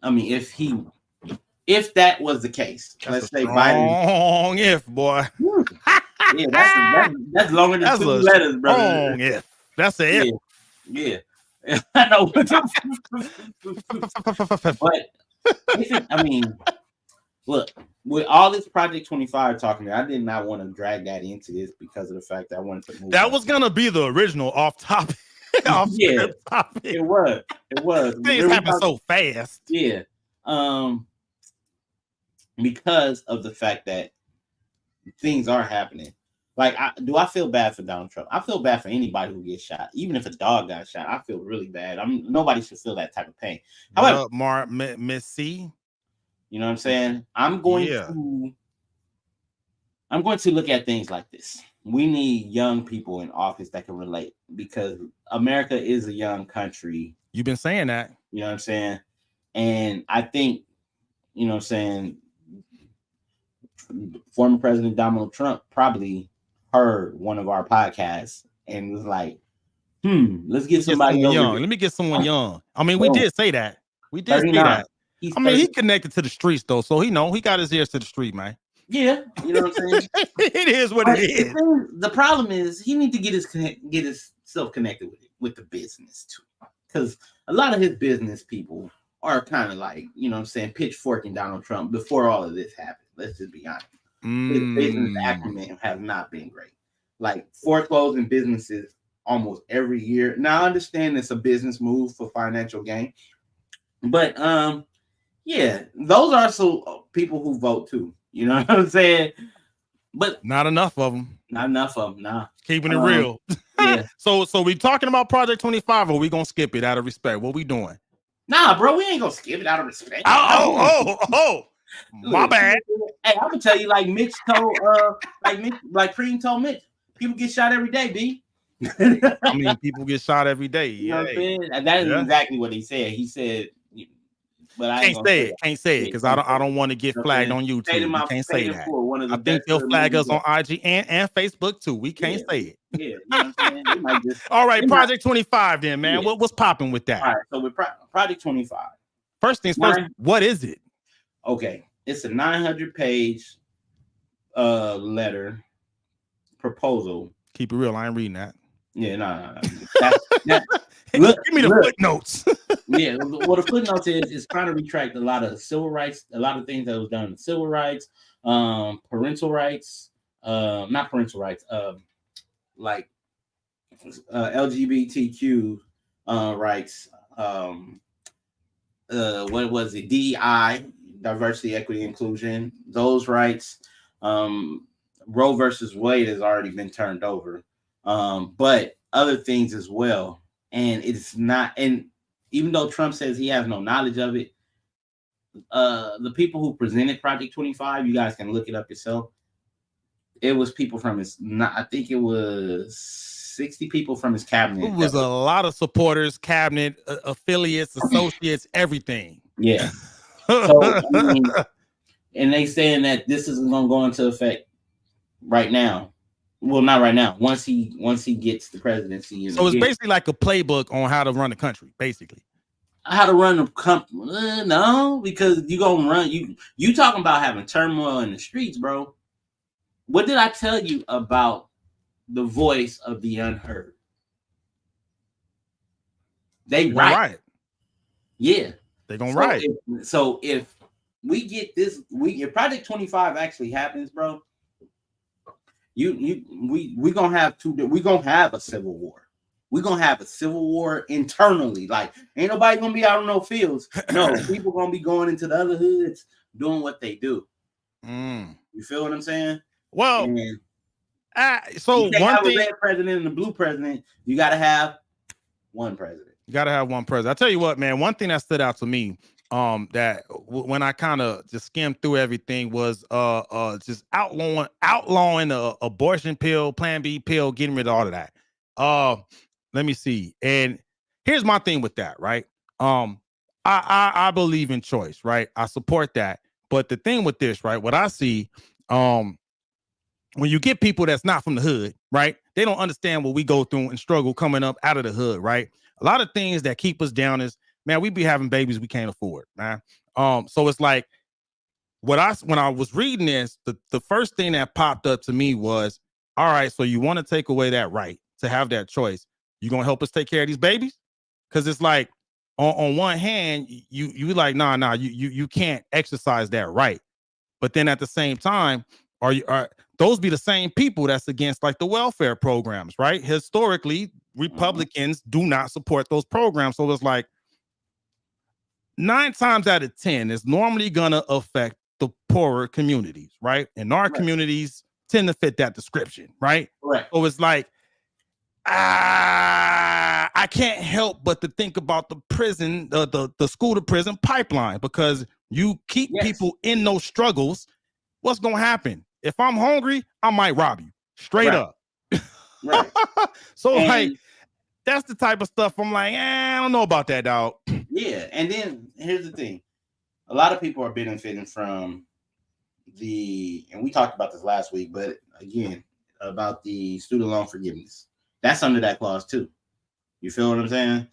Speaker 1: if that was the case, let's say Biden.
Speaker 2: If boy,
Speaker 1: yeah, that's longer than 2 letters, brother.
Speaker 2: If that's a if.
Speaker 1: Yeah. I know. But look, with all this Project 25 talking, I did not want to drag that into this because of the fact that I wanted to move.
Speaker 2: That was gonna be the original off topic. Topic.
Speaker 1: It was.
Speaker 2: Things happen so fast.
Speaker 1: Yeah. Because of the fact that things are happening. Like, do I feel bad for Donald Trump? I feel bad for anybody who gets shot. Even if a dog got shot, I feel really bad. Nobody should feel that type of pain. However,
Speaker 2: Miss C,
Speaker 1: you know what I'm saying? I'm going to look at things like this. We need young people in office that can relate because America is a young country.
Speaker 2: You've been saying that.
Speaker 1: You know what I'm saying? And I think, you know what I'm saying, former President Donald Trump probably heard one of our podcasts and was like, let's get somebody
Speaker 2: young. Let me get someone young. We did say that. We did say that. He connected to the streets though, so he got his ears to the street, man.
Speaker 1: Yeah, you know what I'm saying.
Speaker 2: It is what it is.
Speaker 1: The problem is he needs to get himself connected with the business too. because a lot of his business people are kind of like, you know what I'm saying, pitchforking Donald Trump before all of this happened. Let's just be honest. His business acumen has not been great. Like foreclosing businesses almost every year. Now I understand it's a business move for financial gain, but yeah, those are some people who vote too. You know what I'm saying? But
Speaker 2: not enough of them.
Speaker 1: Not enough of them. Nah.
Speaker 2: Keeping it real.
Speaker 1: Yeah.
Speaker 2: So we talking about Project 25, or we gonna skip it out of respect? What we doing?
Speaker 1: Nah, bro, we ain't gonna skip it out of respect.
Speaker 2: Oh. My bad.
Speaker 1: Hey, I'm gonna tell you, like Mitch told, like Cream told Mitch, people get shot every day, B.
Speaker 2: I mean, people get shot every day.
Speaker 1: You know what I'm saying? And that is exactly what he said. He said, but I
Speaker 2: can't say it because I don't want to get flagged on YouTube. You can't say that. I think they'll flag us on IG and Facebook too. We can't say it.
Speaker 1: Yeah, you know what I'm saying?
Speaker 2: All right, Project 25 then, man.
Speaker 1: Yeah.
Speaker 2: What's popping with that?
Speaker 1: All right, so with Project 25.
Speaker 2: First things first, what is it?
Speaker 1: Okay, it's a 900-page letter proposal.
Speaker 2: Keep it real. I ain't reading that.
Speaker 1: Yeah, no.
Speaker 2: Give me the footnotes.
Speaker 1: Yeah, well, the footnotes is trying to retract a lot of civil rights, a lot of things that was done in civil rights, parental rights, not parental rights, like LGBTQ rights. What was it? DEI, diversity, equity, inclusion. Those rights. Roe versus Wade has already been turned over, but other things as well. And it's not. And even though Trump says he has no knowledge of it, the people who presented Project 25, you guys can look it up yourself. It was people from his. I think it was 60 people from his cabinet.
Speaker 2: It was a lot of supporters, cabinet, affiliates, associates, everything.
Speaker 1: Yeah. So, I mean, and they saying that this isn't going to go into effect right now. Well, not right now. Once he gets the presidency.
Speaker 2: So it's basically like a playbook on how to run the country, basically.
Speaker 1: How to run the company? No, because you gonna run. You talking about having turmoil in the streets, bro. What did I tell you about the voice of the unheard? They right. Yeah.
Speaker 2: They gonna write.
Speaker 1: So if we get this, if Project 25 actually happens, bro, we gonna have a civil war. We're gonna have a civil war internally. Like, ain't nobody gonna be out on no fields. No, people gonna be going into the other hoods doing what they do. You feel what I'm saying?
Speaker 2: Well, so
Speaker 1: you can't
Speaker 2: one
Speaker 1: have
Speaker 2: thing,
Speaker 1: a red president and a blue president. You gotta have one president.
Speaker 2: You gotta have one president. I tell you what, man. One thing that stood out to me, that when I kind of just skimmed through everything was just outlawing the abortion pill, Plan B pill, getting rid of all of that. Let me see. And here's my thing with that, right? I believe in choice, right? I support that. But the thing with this, right? What I see, when you get people that's not from the hood, right? They don't understand what we go through and struggle coming up out of the hood, right? A lot of things that keep us down is, man, we be having babies we can't afford, man. So it's like when I was reading this, the first thing that popped up to me was, all right, so you want to take away that right to have that choice. You gonna help us take care of these babies? Because it's like on one hand, you like, nah, you can't exercise that right. But then at the same time, are those be the same people that's against like the welfare programs, right? Historically, Republicans do not support those programs. So it's like 9 times out of 10 is normally gonna affect the poorer communities, right? And our communities tend to fit that description, right?
Speaker 1: Right.
Speaker 2: So it's like, I can't help but to think about the prison, the school to prison pipeline, because you keep people in those struggles. What's gonna happen? If I'm hungry, I might rob you straight up.
Speaker 1: Right.
Speaker 2: So like, that's the type of stuff I'm like, I don't know about that, dog.
Speaker 1: Yeah, and then here's the thing: a lot of people are benefiting from and we talked about this last week, but again, about the student loan forgiveness. That's under that clause too. You feel what I'm saying?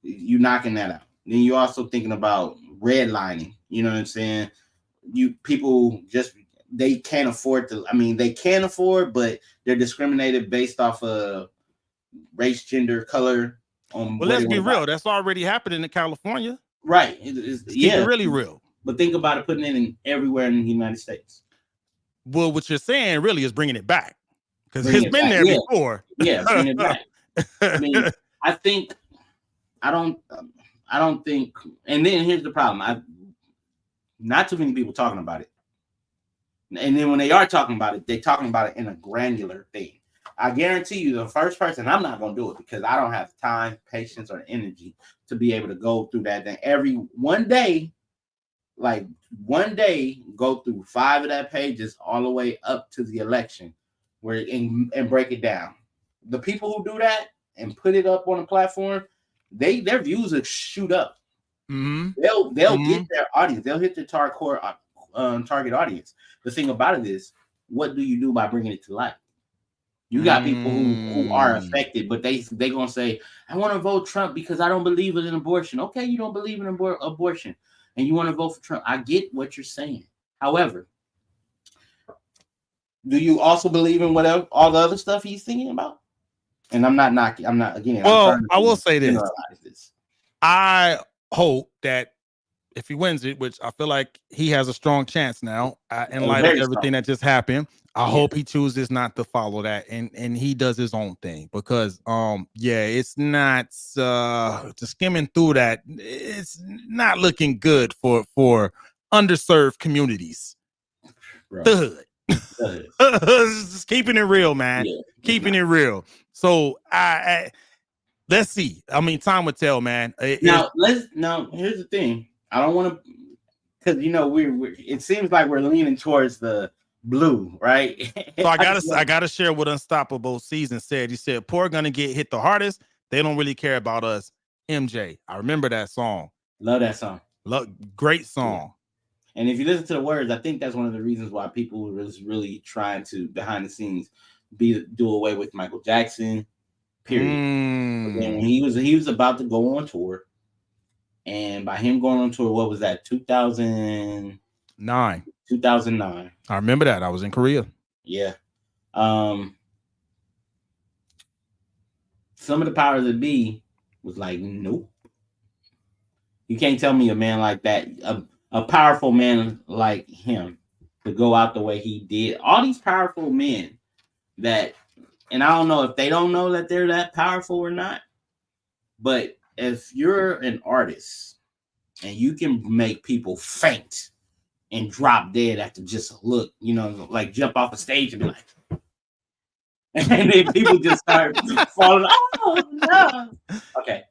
Speaker 1: You knocking that out. Then you also thinking about redlining. You know what I'm saying? People just, they can't afford to. I mean, they can afford, but they're discriminated based off of race, gender, color, on.
Speaker 2: Well, let's be real. That's already happening in California.
Speaker 1: Right.
Speaker 2: It's really real.
Speaker 1: But think about it, putting it in everywhere in the United States.
Speaker 2: Well, what you're saying really is bringing it back because it's been there before.
Speaker 1: Yeah, bring it back. I mean, I don't think. And then here's the problem. Not too many people talking about it. And then when they are talking about it, they're talking about it in a granular thing. I guarantee you, the first person, I'm not going to do it because I don't have time, patience, or energy to be able to go through that thing. One day, go through 5 of that pages all the way up to the election and break it down. The people who do that and put it up on a platform, their views will shoot up.
Speaker 2: Mm-hmm.
Speaker 1: They'll get their audience. They'll hit their target audience. The thing about it is, what do you do by bringing it to light? You got people who are affected, but they gonna say, I want to vote Trump because I don't believe in abortion. Okay, you don't believe in abortion, and you want to vote for Trump. I get what you're saying. However, do you also believe in whatever all the other stuff he's thinking about? And I'm not knocking. I'm not again.
Speaker 2: Well, I will say this. I hope that if he wins it, which I feel like he has a strong chance now, in light of everything that just happened, I hope he chooses not to follow that and he does his own thing because, it's not just skimming through that. It's not looking good for underserved communities. Right. The hood. Just keeping it real, man. Yeah, keeping it real. So let's see. I mean, time will tell, man.
Speaker 1: Here's the thing. I don't want to, because we're. It seems like we're leaning towards the blue, right?
Speaker 2: So I gotta share what Unstoppable Season said. He said, "Poor gonna get hit the hardest. They don't really care about us." MJ, I remember that song.
Speaker 1: Love that song.
Speaker 2: Great song.
Speaker 1: Yeah. And if you listen to the words, I think that's one of the reasons why people were really trying to behind the scenes do away with Michael Jackson. Period. And when he was about to go on tour. And by him going on tour, what was that? 2009. 2009.
Speaker 2: I remember that. I was in Korea.
Speaker 1: Yeah. Some of the powers that be was like, nope. You can't tell me a man like that, a powerful man like him, to go out the way he did. All these powerful men that, and I don't know if they don't know that they're that powerful or not, but if you're an artist and you can make people faint and drop dead after just a look, like jump off a stage and be like, and then people just start falling. Oh no! Okay,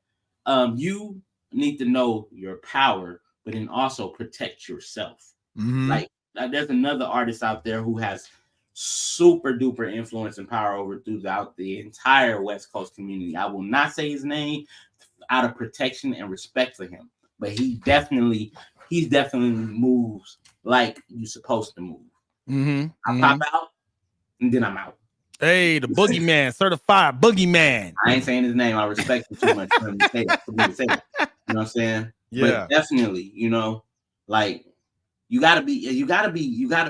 Speaker 1: you need to know your power, but then also protect yourself.
Speaker 2: Mm-hmm.
Speaker 1: Like there's another artist out there who has super duper influence and power throughout the entire West Coast community. I will not say his name out of protection and respect for him, but he definitely moves like you're supposed to move.
Speaker 2: Mm-hmm.
Speaker 1: I pop out and then I'm out.
Speaker 2: Hey, the boogeyman, certified boogeyman.
Speaker 1: I ain't saying his name. I respect him too much for him to say that. You know what I'm saying?
Speaker 2: Yeah,
Speaker 1: but definitely. Like you gotta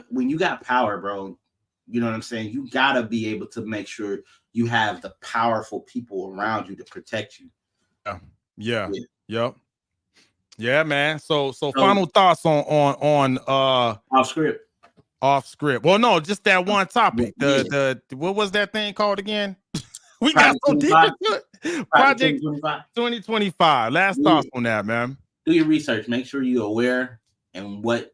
Speaker 1: when you got power, bro. You know what I'm saying? You gotta be able to make sure you have the powerful people around you to protect you.
Speaker 2: Yeah. Yep. Yeah, man. So final thoughts on off script. Well, no, just that one topic. The what was that thing called again? We got so deep into it. Project 2025. Last thoughts on that, man.
Speaker 1: Do your research. Make sure you're aware and what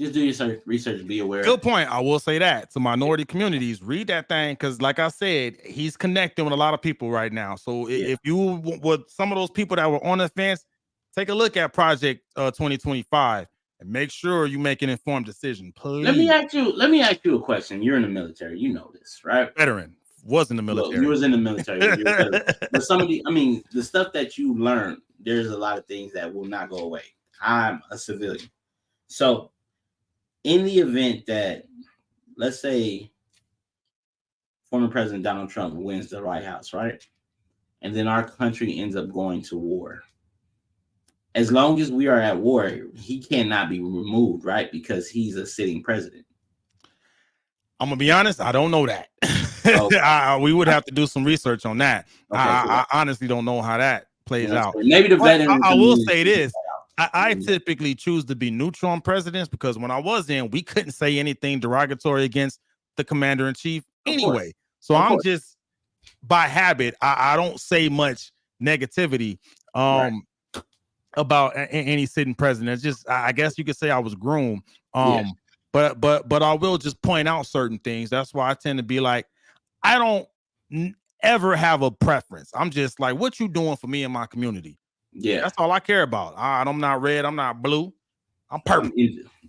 Speaker 1: just do your research, be aware.
Speaker 2: Good point. I will say that to minority communities, read that thing because, like I said, he's connecting with a lot of people right now. So if you were some of those people that were on the fence, take a look at Project 2025 and make sure you make an informed decision. Please.
Speaker 1: Let me ask you a question. You're in the military, you know this, right?
Speaker 2: Veteran was in the military.
Speaker 1: Look, you was in the military. But some of the stuff that you learned, there's a lot of things that will not go away. I'm a civilian, so. In the event that, let's say, former President Donald Trump wins the White House, right? And then our country ends up going to war. As long as we are at war, he cannot be removed, right? Because he's a sitting president.
Speaker 2: I'm going to be honest, I don't know that. We would have to do some research on that. Okay, I honestly don't know how that plays out.
Speaker 1: Maybe the veteran.
Speaker 2: I will say this. I typically choose to be neutral on presidents because when I was in, we couldn't say anything derogatory against the commander-in-chief anyway. So I'm just, by habit, I don't say much negativity about any sitting president. It's just, I guess you could say I was groomed. But I will just point out certain things. That's why I tend to be like, I don't ever have a preference. I'm just like, what you doing for me and my community? Yeah, that's all I care about. I'm not red. I'm not blue. I'm purple.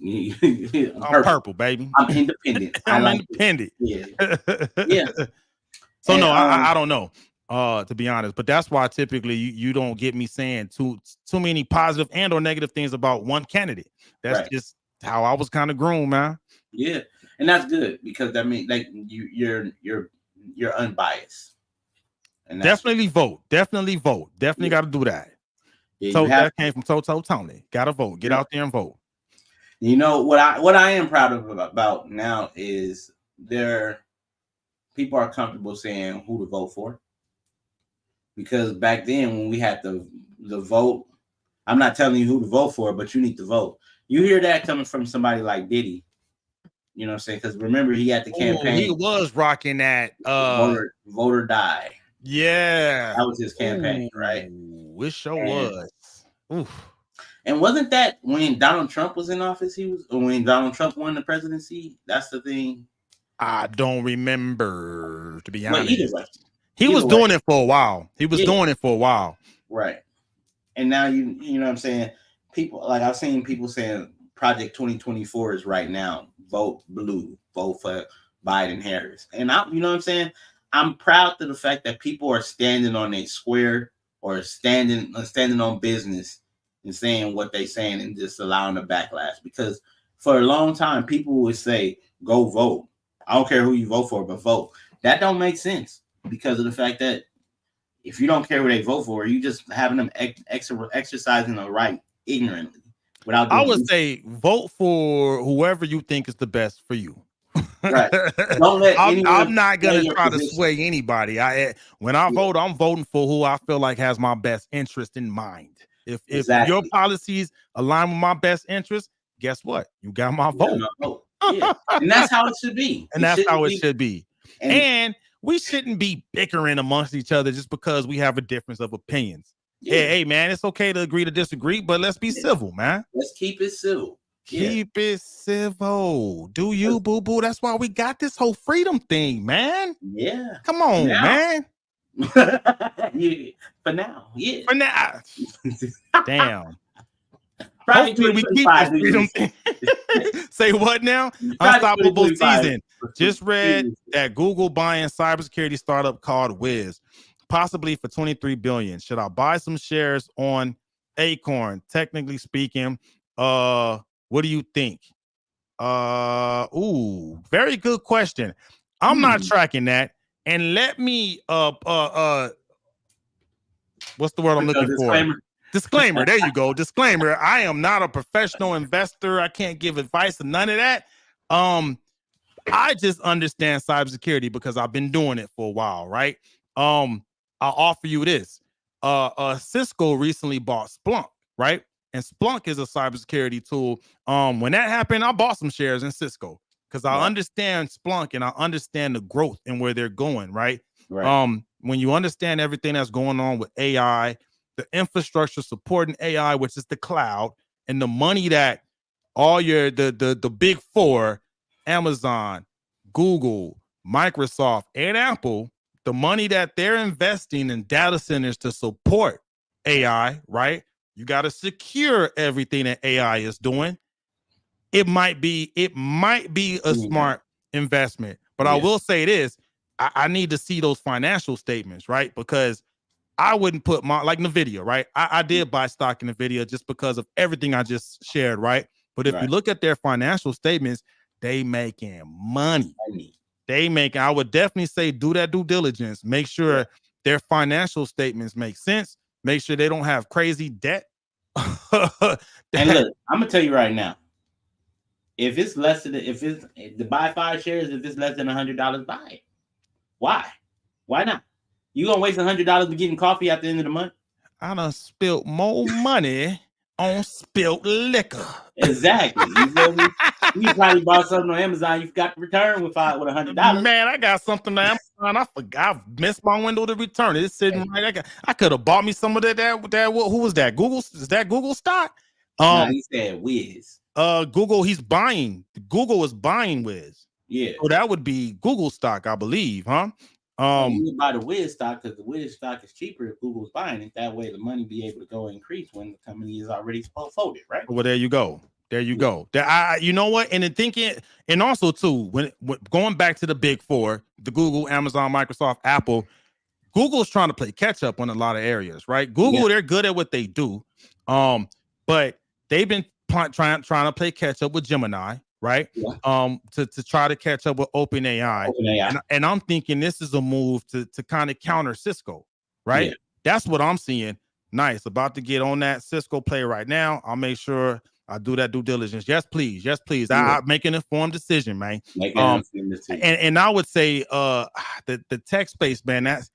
Speaker 2: I'm purple, baby.
Speaker 1: I'm independent.
Speaker 2: I'm independent.
Speaker 1: Yeah.
Speaker 2: So no, I don't know. To be honest, but that's why typically you don't get me saying too many positive and or negative things about one candidate. That's just how I was kind of groomed, man.
Speaker 1: Yeah, and that's good because that means like you're unbiased. And
Speaker 2: definitely vote. Definitely got to do that. Yeah, so that came from Toto Tony. Got to vote. Get out there and vote.
Speaker 1: You know what I am proud of about now is people are comfortable saying who to vote for. Because back then when we had the vote, I'm not telling you who to vote for, but you need to vote. You hear that coming from somebody like Diddy. You know what I'm saying? Because remember, he had the campaign.
Speaker 2: He was rocking that
Speaker 1: vote or die.
Speaker 2: Yeah.
Speaker 1: That was his campaign, right?
Speaker 2: It sure was.
Speaker 1: Oof. And wasn't that when Donald Trump was in office? When Donald Trump won the presidency? That's the thing.
Speaker 2: I don't remember, to be honest.
Speaker 1: Either way.
Speaker 2: He was doing it for a while. Doing it for a while.
Speaker 1: Right. And now you know what I'm saying? People, like I've seen people saying Project 2024 is right now. Vote blue. Vote for Biden Harris. And you know what I'm saying? I'm proud to the fact that people are standing on a square or standing on business and saying what they're saying and just allowing the backlash. Because for a long time, people would say, go vote. I don't care who you vote for, but vote. That don't make sense because of the fact that if you don't care who they vote for, you just having them exercising the right ignorantly.
Speaker 2: I would say vote for whoever you think is the best for you.
Speaker 1: Right. Don't let
Speaker 2: I'm not gonna try to sway anybody. When I vote, I'm voting for who I feel like has my best interest in mind. If your policies align with my best interest, guess what? You got my vote.
Speaker 1: Yeah. And that's how it should be.
Speaker 2: And that's how it should be. And we shouldn't be bickering amongst each other just because we have a difference of opinions. Yeah. Hey, man, it's okay to agree to disagree, but let's be civil, man.
Speaker 1: Let's keep it civil.
Speaker 2: Keep it civil. Do you, boo-boo? That's why we got this whole freedom thing, man.
Speaker 1: Yeah.
Speaker 2: Come on, man.
Speaker 1: Yeah. For now. Yeah.
Speaker 2: For now. Damn. Hopefully we keep this freedom thing. Say what now? Unstoppable season. Just read that Google buying cybersecurity startup called Wiz, possibly for $23 billion. Should I buy some shares on Acorn? Technically speaking, what do you think? Very good question. I'm not tracking that. And let me what's the word I'm looking for? Disclaimer. There you go. Disclaimer. I am not a professional investor. I can't give advice and none of that. I just understand cybersecurity because I've been doing it for a while, right? I'll offer you this. Cisco recently bought Splunk, right? And Splunk is a cybersecurity tool. When that happened, I bought some shares in Cisco because I understand Splunk and I understand the growth and where they're going, right? When you understand everything that's going on with AI, the infrastructure supporting AI, which is the cloud, and the money that all the big four, Amazon, Google, Microsoft, and Apple, the money that they're investing in data centers to support AI, right? You got to secure everything that AI is doing. It might be a smart investment, but I will say this: I need to see those financial statements, right? Because I wouldn't put like NVIDIA, right? I did buy stock in NVIDIA just because of everything I just shared, right? But if you look at their financial statements, they making money. I would definitely say do that due diligence. Make sure their financial statements make sense. Make sure they don't have crazy debt.
Speaker 1: And look, I'm gonna tell you right now. If it's less than to buy 5 shares, if it's less than $100, buy it. Why? Why not? You gonna waste $100 to getting coffee at the end of the month?
Speaker 2: I done spilled more money on spilled liquor.
Speaker 1: Exactly. You feel me? You probably bought something on Amazon. You forgot to return with $100.
Speaker 2: Man, I got something on Amazon. I forgot. I missed my window to return it. It's sitting right. I could have bought me some of that. Who was that? Google? Is that Google stock?
Speaker 1: No, he said Wiz.
Speaker 2: Google. He's buying. Google is buying Wiz.
Speaker 1: Yeah.
Speaker 2: So that would be Google stock, I believe, huh?
Speaker 1: You would buy the Wiz stock because the Wiz stock is cheaper if Google's buying it. That way, the money be able to go increase when the company is already folded, right?
Speaker 2: Well, there you go. There you go. You know what? And then thinking, and also too, when going back to the big four, the Google, Amazon, Microsoft, Apple, Google's trying to play catch up on a lot of areas, right? Google, they're good at what they do, but they've been trying to play catch up with Gemini, right? Yeah. To try to catch up with OpenAI. And I'm thinking this is a move to kind of counter Cisco, right? Yeah. That's what I'm seeing. Nice. About to get on that Cisco play right now. I'll make sure I do that due diligence. Yes, please. Yes, please. Yeah. I make an informed decision, man. And I would say the tech space, man, it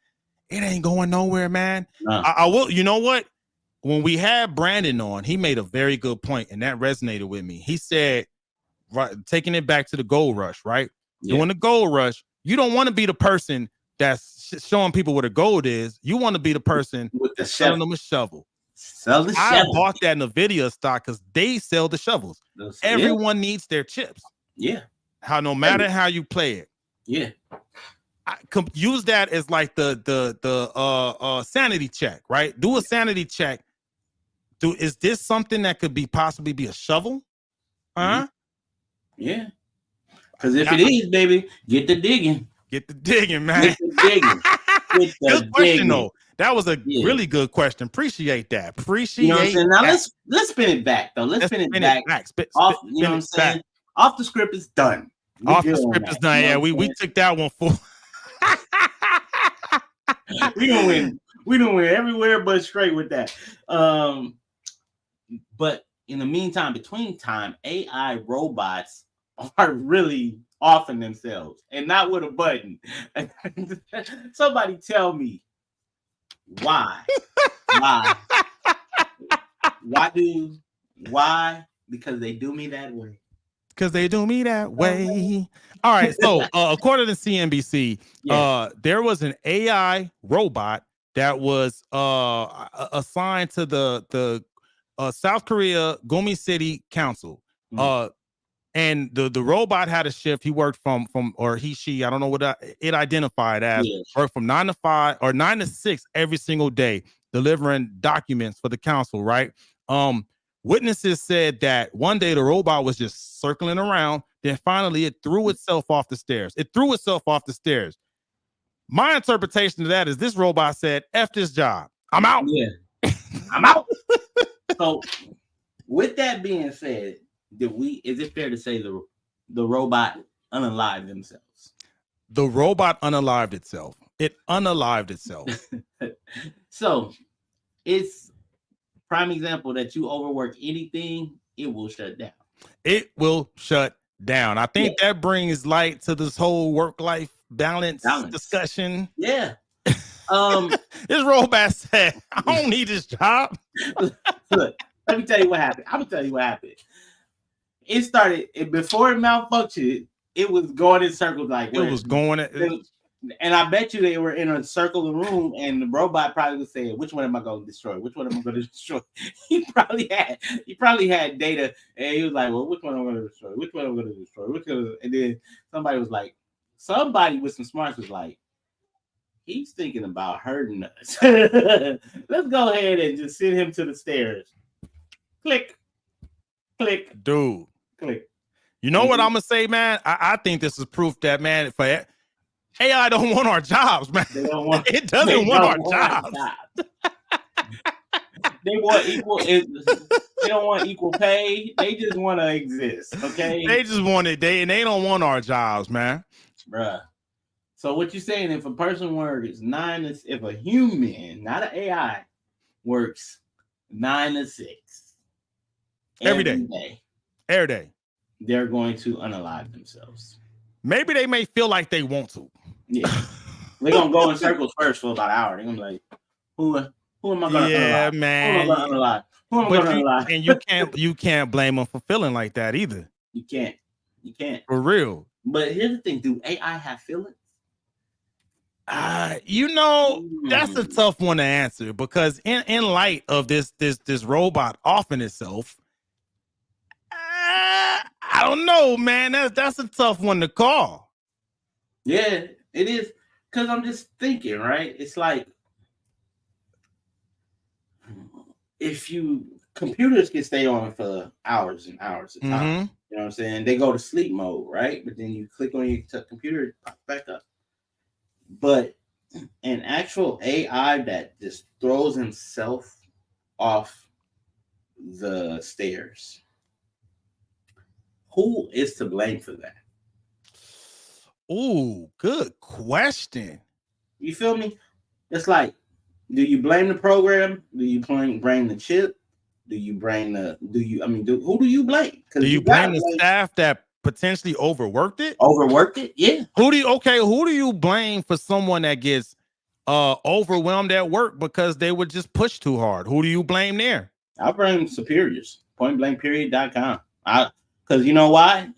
Speaker 2: ain't going nowhere, man. I will. You know what? When we had Brandon on, he made a very good point, and that resonated with me. He said, right, taking it back to the gold rush, right? Yeah. Doing the gold rush, you don't want to be the person that's showing people where the gold is. You want to be the person that's selling them a shovel. I bought that NVIDIA stock because they sell the shovels. Everyone needs their chips. Yeah. No matter how you play it. Yeah. I use that as like the sanity check, right? Do a sanity check. Is this something that could possibly be a shovel? Huh? Yeah. Because if it is, baby, get the digging. Get the digging, man. Get the digging. Good question, though. That was a really good question. Appreciate that. Appreciate. You know what I'm saying? Now let's spin it back though. Let's spin it back. Off, you know what I'm saying? Off the script is done. Off the script is done. Yeah, we took that one for. We don't win. We don't win everywhere but straight with that. But in the meantime, between time, AI robots are really offing themselves and not with a button. Somebody tell me why? Why? Because they do me that way. Because they do me that way. All right. So according to CNBC, there was an AI robot that was assigned to the South Korea Gumi City Council. And the robot had a shift. He worked from or she, I don't know what it identified as, worked from 9 to 5 or 9 to 6 every single day, delivering documents for the council, right? Witnesses said that one day the robot was just circling around, then finally it threw itself off the stairs. My interpretation of that is this robot said, F this job. I'm out. Yeah. I'm out. So with that being said, is it fair to say the robot unalived themselves? The robot unalived itself. It unalived itself. So it's prime example that you overwork anything, it will shut down. It will shut down. I think that brings light to this whole work-life balance discussion. Yeah. This robot said, I don't need this job. Look, let me tell you what happened. I'm gonna tell you what happened. It started before it malfunctioned. It was going in circles like it was going. And I bet you they were in a circle of room, and the robot probably was saying, "Which one am I going to destroy? Which one am I going to destroy?" He probably had data, and he was like, "Well, which one am I going to destroy? Which one am I going to destroy? Which one?" And then somebody with some smarts was like, "He's thinking about hurting us. Let's go ahead and just send him to the stairs." Click, click, dude. Click. You know what I'm gonna say, man? I think this is proof that, man, for AI don't want our jobs, man. It doesn't want our jobs. They want equal. They don't want equal pay. They just want to exist. Okay. They just want it. They don't want our jobs, man. Bruh. So what you saying? If a person works if a human, not an AI, works 9 to 6 every day, they're going to unalive themselves. Maybe they may feel like they want to. Yeah.
Speaker 1: They're gonna go in circles first for about an hour. They're gonna be like, who am I gonna unalive?
Speaker 2: Man.
Speaker 1: Who am I gonna unalive? Who am I gonna unalive?
Speaker 2: And you can't blame them for feeling like that either.
Speaker 1: You can't.
Speaker 2: For real.
Speaker 1: But here's the thing: do AI have feelings?
Speaker 2: That's a tough one to answer because in light of this robot offing itself, I don't know, man. That's a tough one to call.
Speaker 1: Yeah, it is. Because I'm just thinking, right? It's like if computers can stay on for hours and hours of time. You know what I'm saying? They go to sleep mode, right? But then you click on your computer, it pops back up. But an actual AI that just throws himself off the stairs, who is to blame for that?
Speaker 2: Ooh, good question.
Speaker 1: You feel me? It's like, do you blame the program? Do you blame the chip? Do you blame who do you blame?
Speaker 2: Do you blame the staff that potentially overworked it?
Speaker 1: Yeah.
Speaker 2: Who do you blame for someone that gets overwhelmed at work because they would just push too hard? Who do you blame there?
Speaker 1: I blame superiors. Pointblankperiod.com. Because you know why?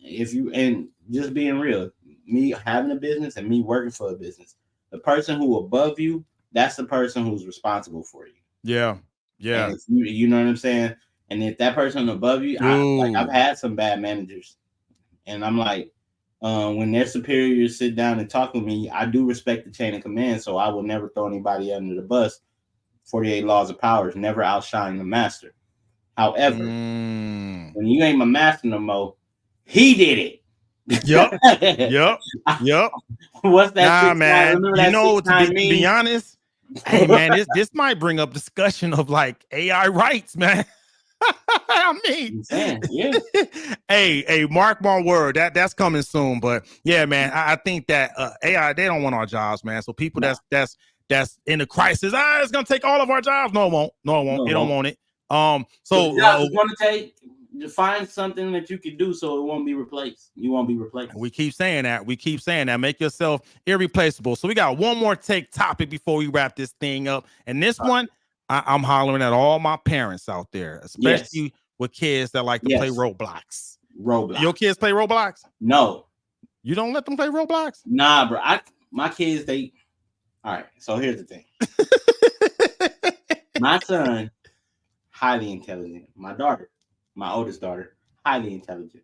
Speaker 1: And just being real, me having a business and me working for a business, the person who above you, that's the person who's responsible for you.
Speaker 2: Yeah.
Speaker 1: And you know what I'm saying? And if that person above you, I've had some bad managers, and I'm like, when their superiors sit down and talk with me, I do respect the chain of command, so I will never throw anybody under the bus. 48 laws of power is never outshine the master. However, when you ain't my master no more, he did it.
Speaker 2: Yep.
Speaker 1: What's that?
Speaker 2: Nah, man. To be honest, hey, man, this might bring up discussion of like AI rights, man. I mean,
Speaker 1: yeah.
Speaker 2: hey, mark my word, that's coming soon. But yeah, man, I think that AI, they don't want our jobs, man. So people that's in a crisis, it's gonna take all of our jobs. No, it won't. It don't want it. So
Speaker 1: it's gonna take to find something that you can do so it won't be replaced. You won't be replaced.
Speaker 2: We keep saying that. Make yourself irreplaceable. So we got one more topic before we wrap this thing up. And this one, I'm hollering at all my parents out there, especially with kids that like to play Roblox. Your kids play Roblox?
Speaker 1: No.
Speaker 2: You don't let them play Roblox?
Speaker 1: Nah, bro. My kids, all right. So here's the thing. My son, highly intelligent. My daughter, my oldest daughter, highly intelligent.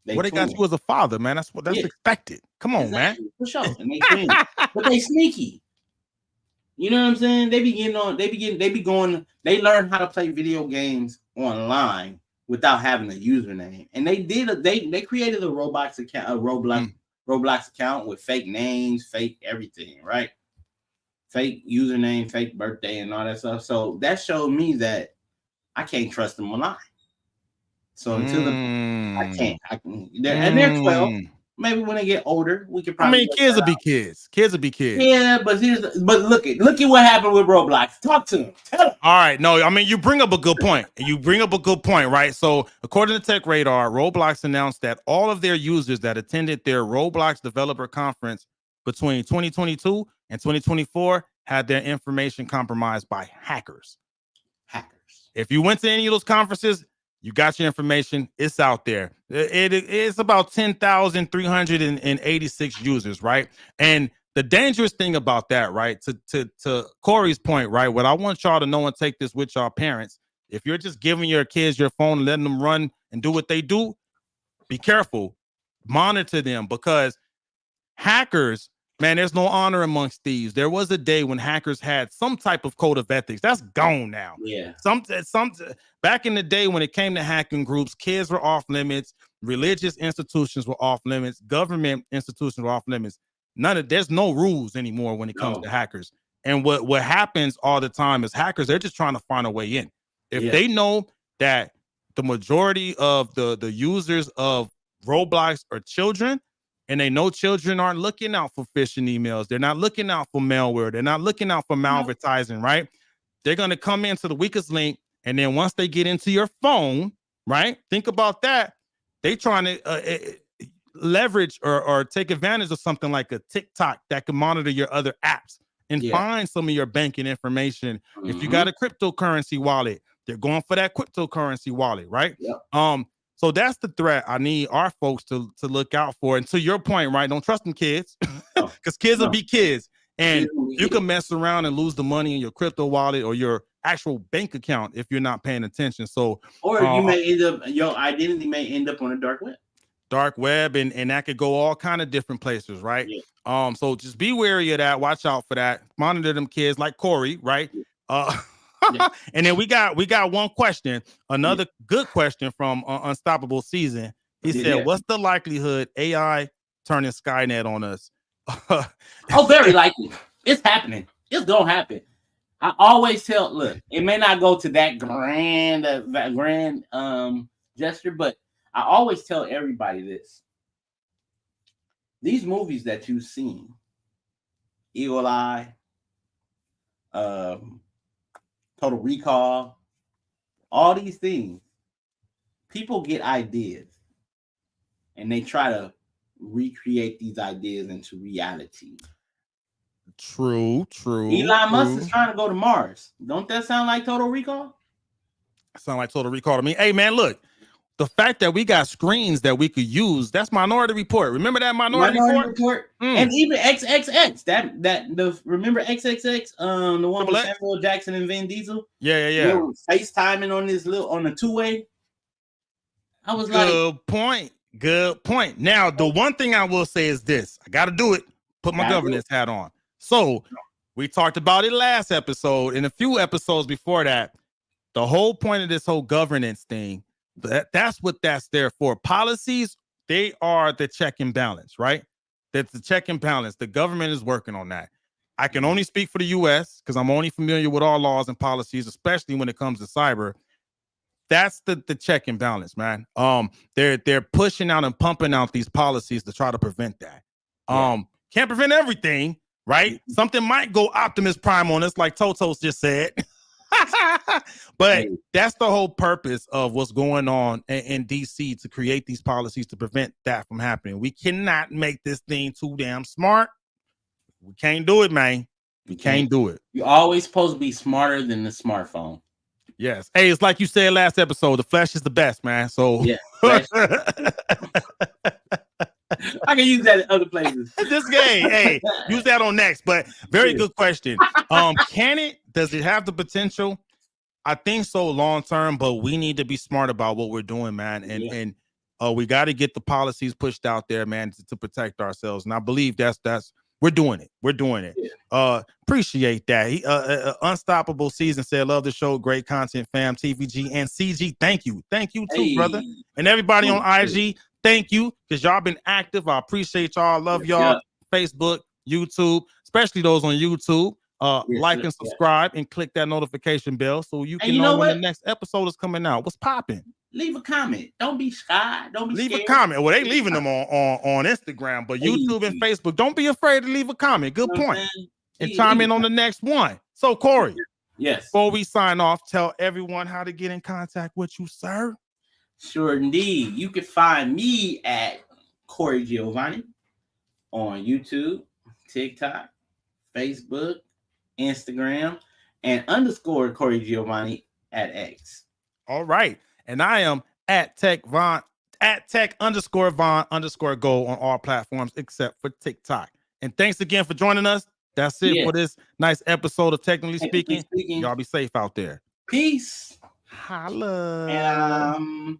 Speaker 2: They got you as a father, man. That's expected. Come on, man.
Speaker 1: For sure. And they twins. But they sneaky. You know what I'm saying? They learn how to play video games online without having a username. And they created a Roblox account, Roblox account with fake names, fake everything, right? Fake username, fake birthday, and all that stuff. So that showed me that I can't trust them online. So until I can't. And they're 12. Maybe when they get older, we could probably.
Speaker 2: Kids will be kids. Kids will be kids.
Speaker 1: Yeah, but look at what happened with Roblox. Talk to them. Tell them.
Speaker 2: All right, no, you bring up a good point. Right? So according to Tech Radar, Roblox announced that all of their users that attended their Roblox developer conference between 2022 and 2024 had their information compromised by hackers. If you went to any of those conferences, you got your information. It's out there. It's about 10,386 users, right? And the dangerous thing about that, right? To Corey's point, right? What I want y'all to know and take this with y'all parents. If you're just giving your kids your phone and letting them run and do what they do, be careful. Monitor them, because hackers, man, there's no honor amongst thieves. There was a day when hackers had some type of code of ethics. That's gone now.
Speaker 1: Yeah.
Speaker 2: Some back in the day when it came to hacking groups, kids were off limits, religious institutions were off limits, government institutions were off limits. There's no rules anymore when it comes to hackers. And what happens all the time is hackers, they're just trying to find a way in. If they know that the majority of the users of Roblox are children, and they know children aren't looking out for phishing emails, they're not looking out for malware, they're not looking out for malvertising, right? They're going to come into the weakest link, and then once they get into your phone, right? Think about that. They trying to leverage or take advantage of something like a TikTok that can monitor your other apps and find some of your banking information. If you got a cryptocurrency wallet, they're going for that cryptocurrency wallet, right? So that's the threat I need our folks to look out for. And to your point, right? Don't trust them kids, because kids will be kids, and you can mess around and lose the money in your crypto wallet or your actual bank account if you're not paying attention. So,
Speaker 1: or you may end up, your identity may end up on the dark web,
Speaker 2: and that could go all kind of different places, right? So just be wary of that. Watch out for that. Monitor them kids like Corey, right? And then we got one question, another good question from Unstoppable Season. He said, "What's the likelihood AI turning Skynet on us?"
Speaker 1: Oh, very likely. It's happening. It's gonna happen. I always tell, look, it may not go to that grand gesture, but I always tell everybody this. These movies that you've seen, Eagle Eye, Total Recall, all these things, people get ideas and they try to recreate these ideas into reality.
Speaker 2: True.
Speaker 1: Elon Musk is trying to go to Mars. Don't that sound like Total Recall?
Speaker 2: Sound like Total Recall to me. Hey, man, look. The fact that we got screens that we could use, that's Minority Report. Remember that Minority Report?
Speaker 1: And even XXX, remember XXX, the one with Samuel Jackson and Vin Diesel?
Speaker 2: Yeah.
Speaker 1: They were FaceTiming on the two-way. I was
Speaker 2: Good point. Now, the one thing I will say is this. I got to do it. Put my governance hat on. So we talked about it last episode and a few episodes before that. The whole point of this whole governance thing, that's what that's there for. Policies, they are the check and balance, right? That's the check and balance. The government is working on that. I can only speak for the U.S. because I'm only familiar with all laws and policies, especially when it comes to cyber. That's the check and balance, man. They're pushing out and pumping out these policies to try to prevent that. Can't prevent everything, right? Something might go Optimus Prime on us, like Toto's just said. But that's the whole purpose of what's going on in DC, to create these policies to prevent that from happening. We cannot make this thing too damn smart. We can't do it, man. We can't do it.
Speaker 1: You're always supposed to be smarter than the smartphone.
Speaker 2: Yes. Hey, it's like you said last episode, the flesh is the best, man. So
Speaker 1: yeah. I can use that in other places.
Speaker 2: This game, hey, use that on next. But very good question. Does it have the potential? I think so long term, but we need to be smart about what we're doing, man. And we got to get the policies pushed out there, man, to protect ourselves. And I believe that's we're doing it. We're doing it. Appreciate that. Unstoppable Season said, love the show. Great content, fam. TVG and CG. Thank you. Thank you too, brother. And everybody on IG, thank you, because y'all been active. I appreciate y'all. I love y'all. Facebook, YouTube, especially those on YouTube. Like and subscribe and click that notification bell so you can know when the next episode is coming out. What's popping?
Speaker 1: Leave a comment. Don't be shy. Don't be
Speaker 2: leave
Speaker 1: scared.
Speaker 2: A comment. Well, they leaving them on Instagram, but YouTube and Facebook, don't be afraid to leave a comment. Good point. And chime in on the next one. So, Corey, before we sign off, tell everyone how to get in contact with you, sir.
Speaker 1: Sure, indeed. You can find me at Corey Giovanni on YouTube, TikTok, Facebook, Instagram, and _ Corey Giovanni at X.
Speaker 2: All right. And I am at Tech _Von _Go on all platforms except for TikTok. And thanks again for joining us. That's it for this nice episode of Technically Speaking. Y'all be safe out there.
Speaker 1: Peace.
Speaker 2: Holla.
Speaker 1: And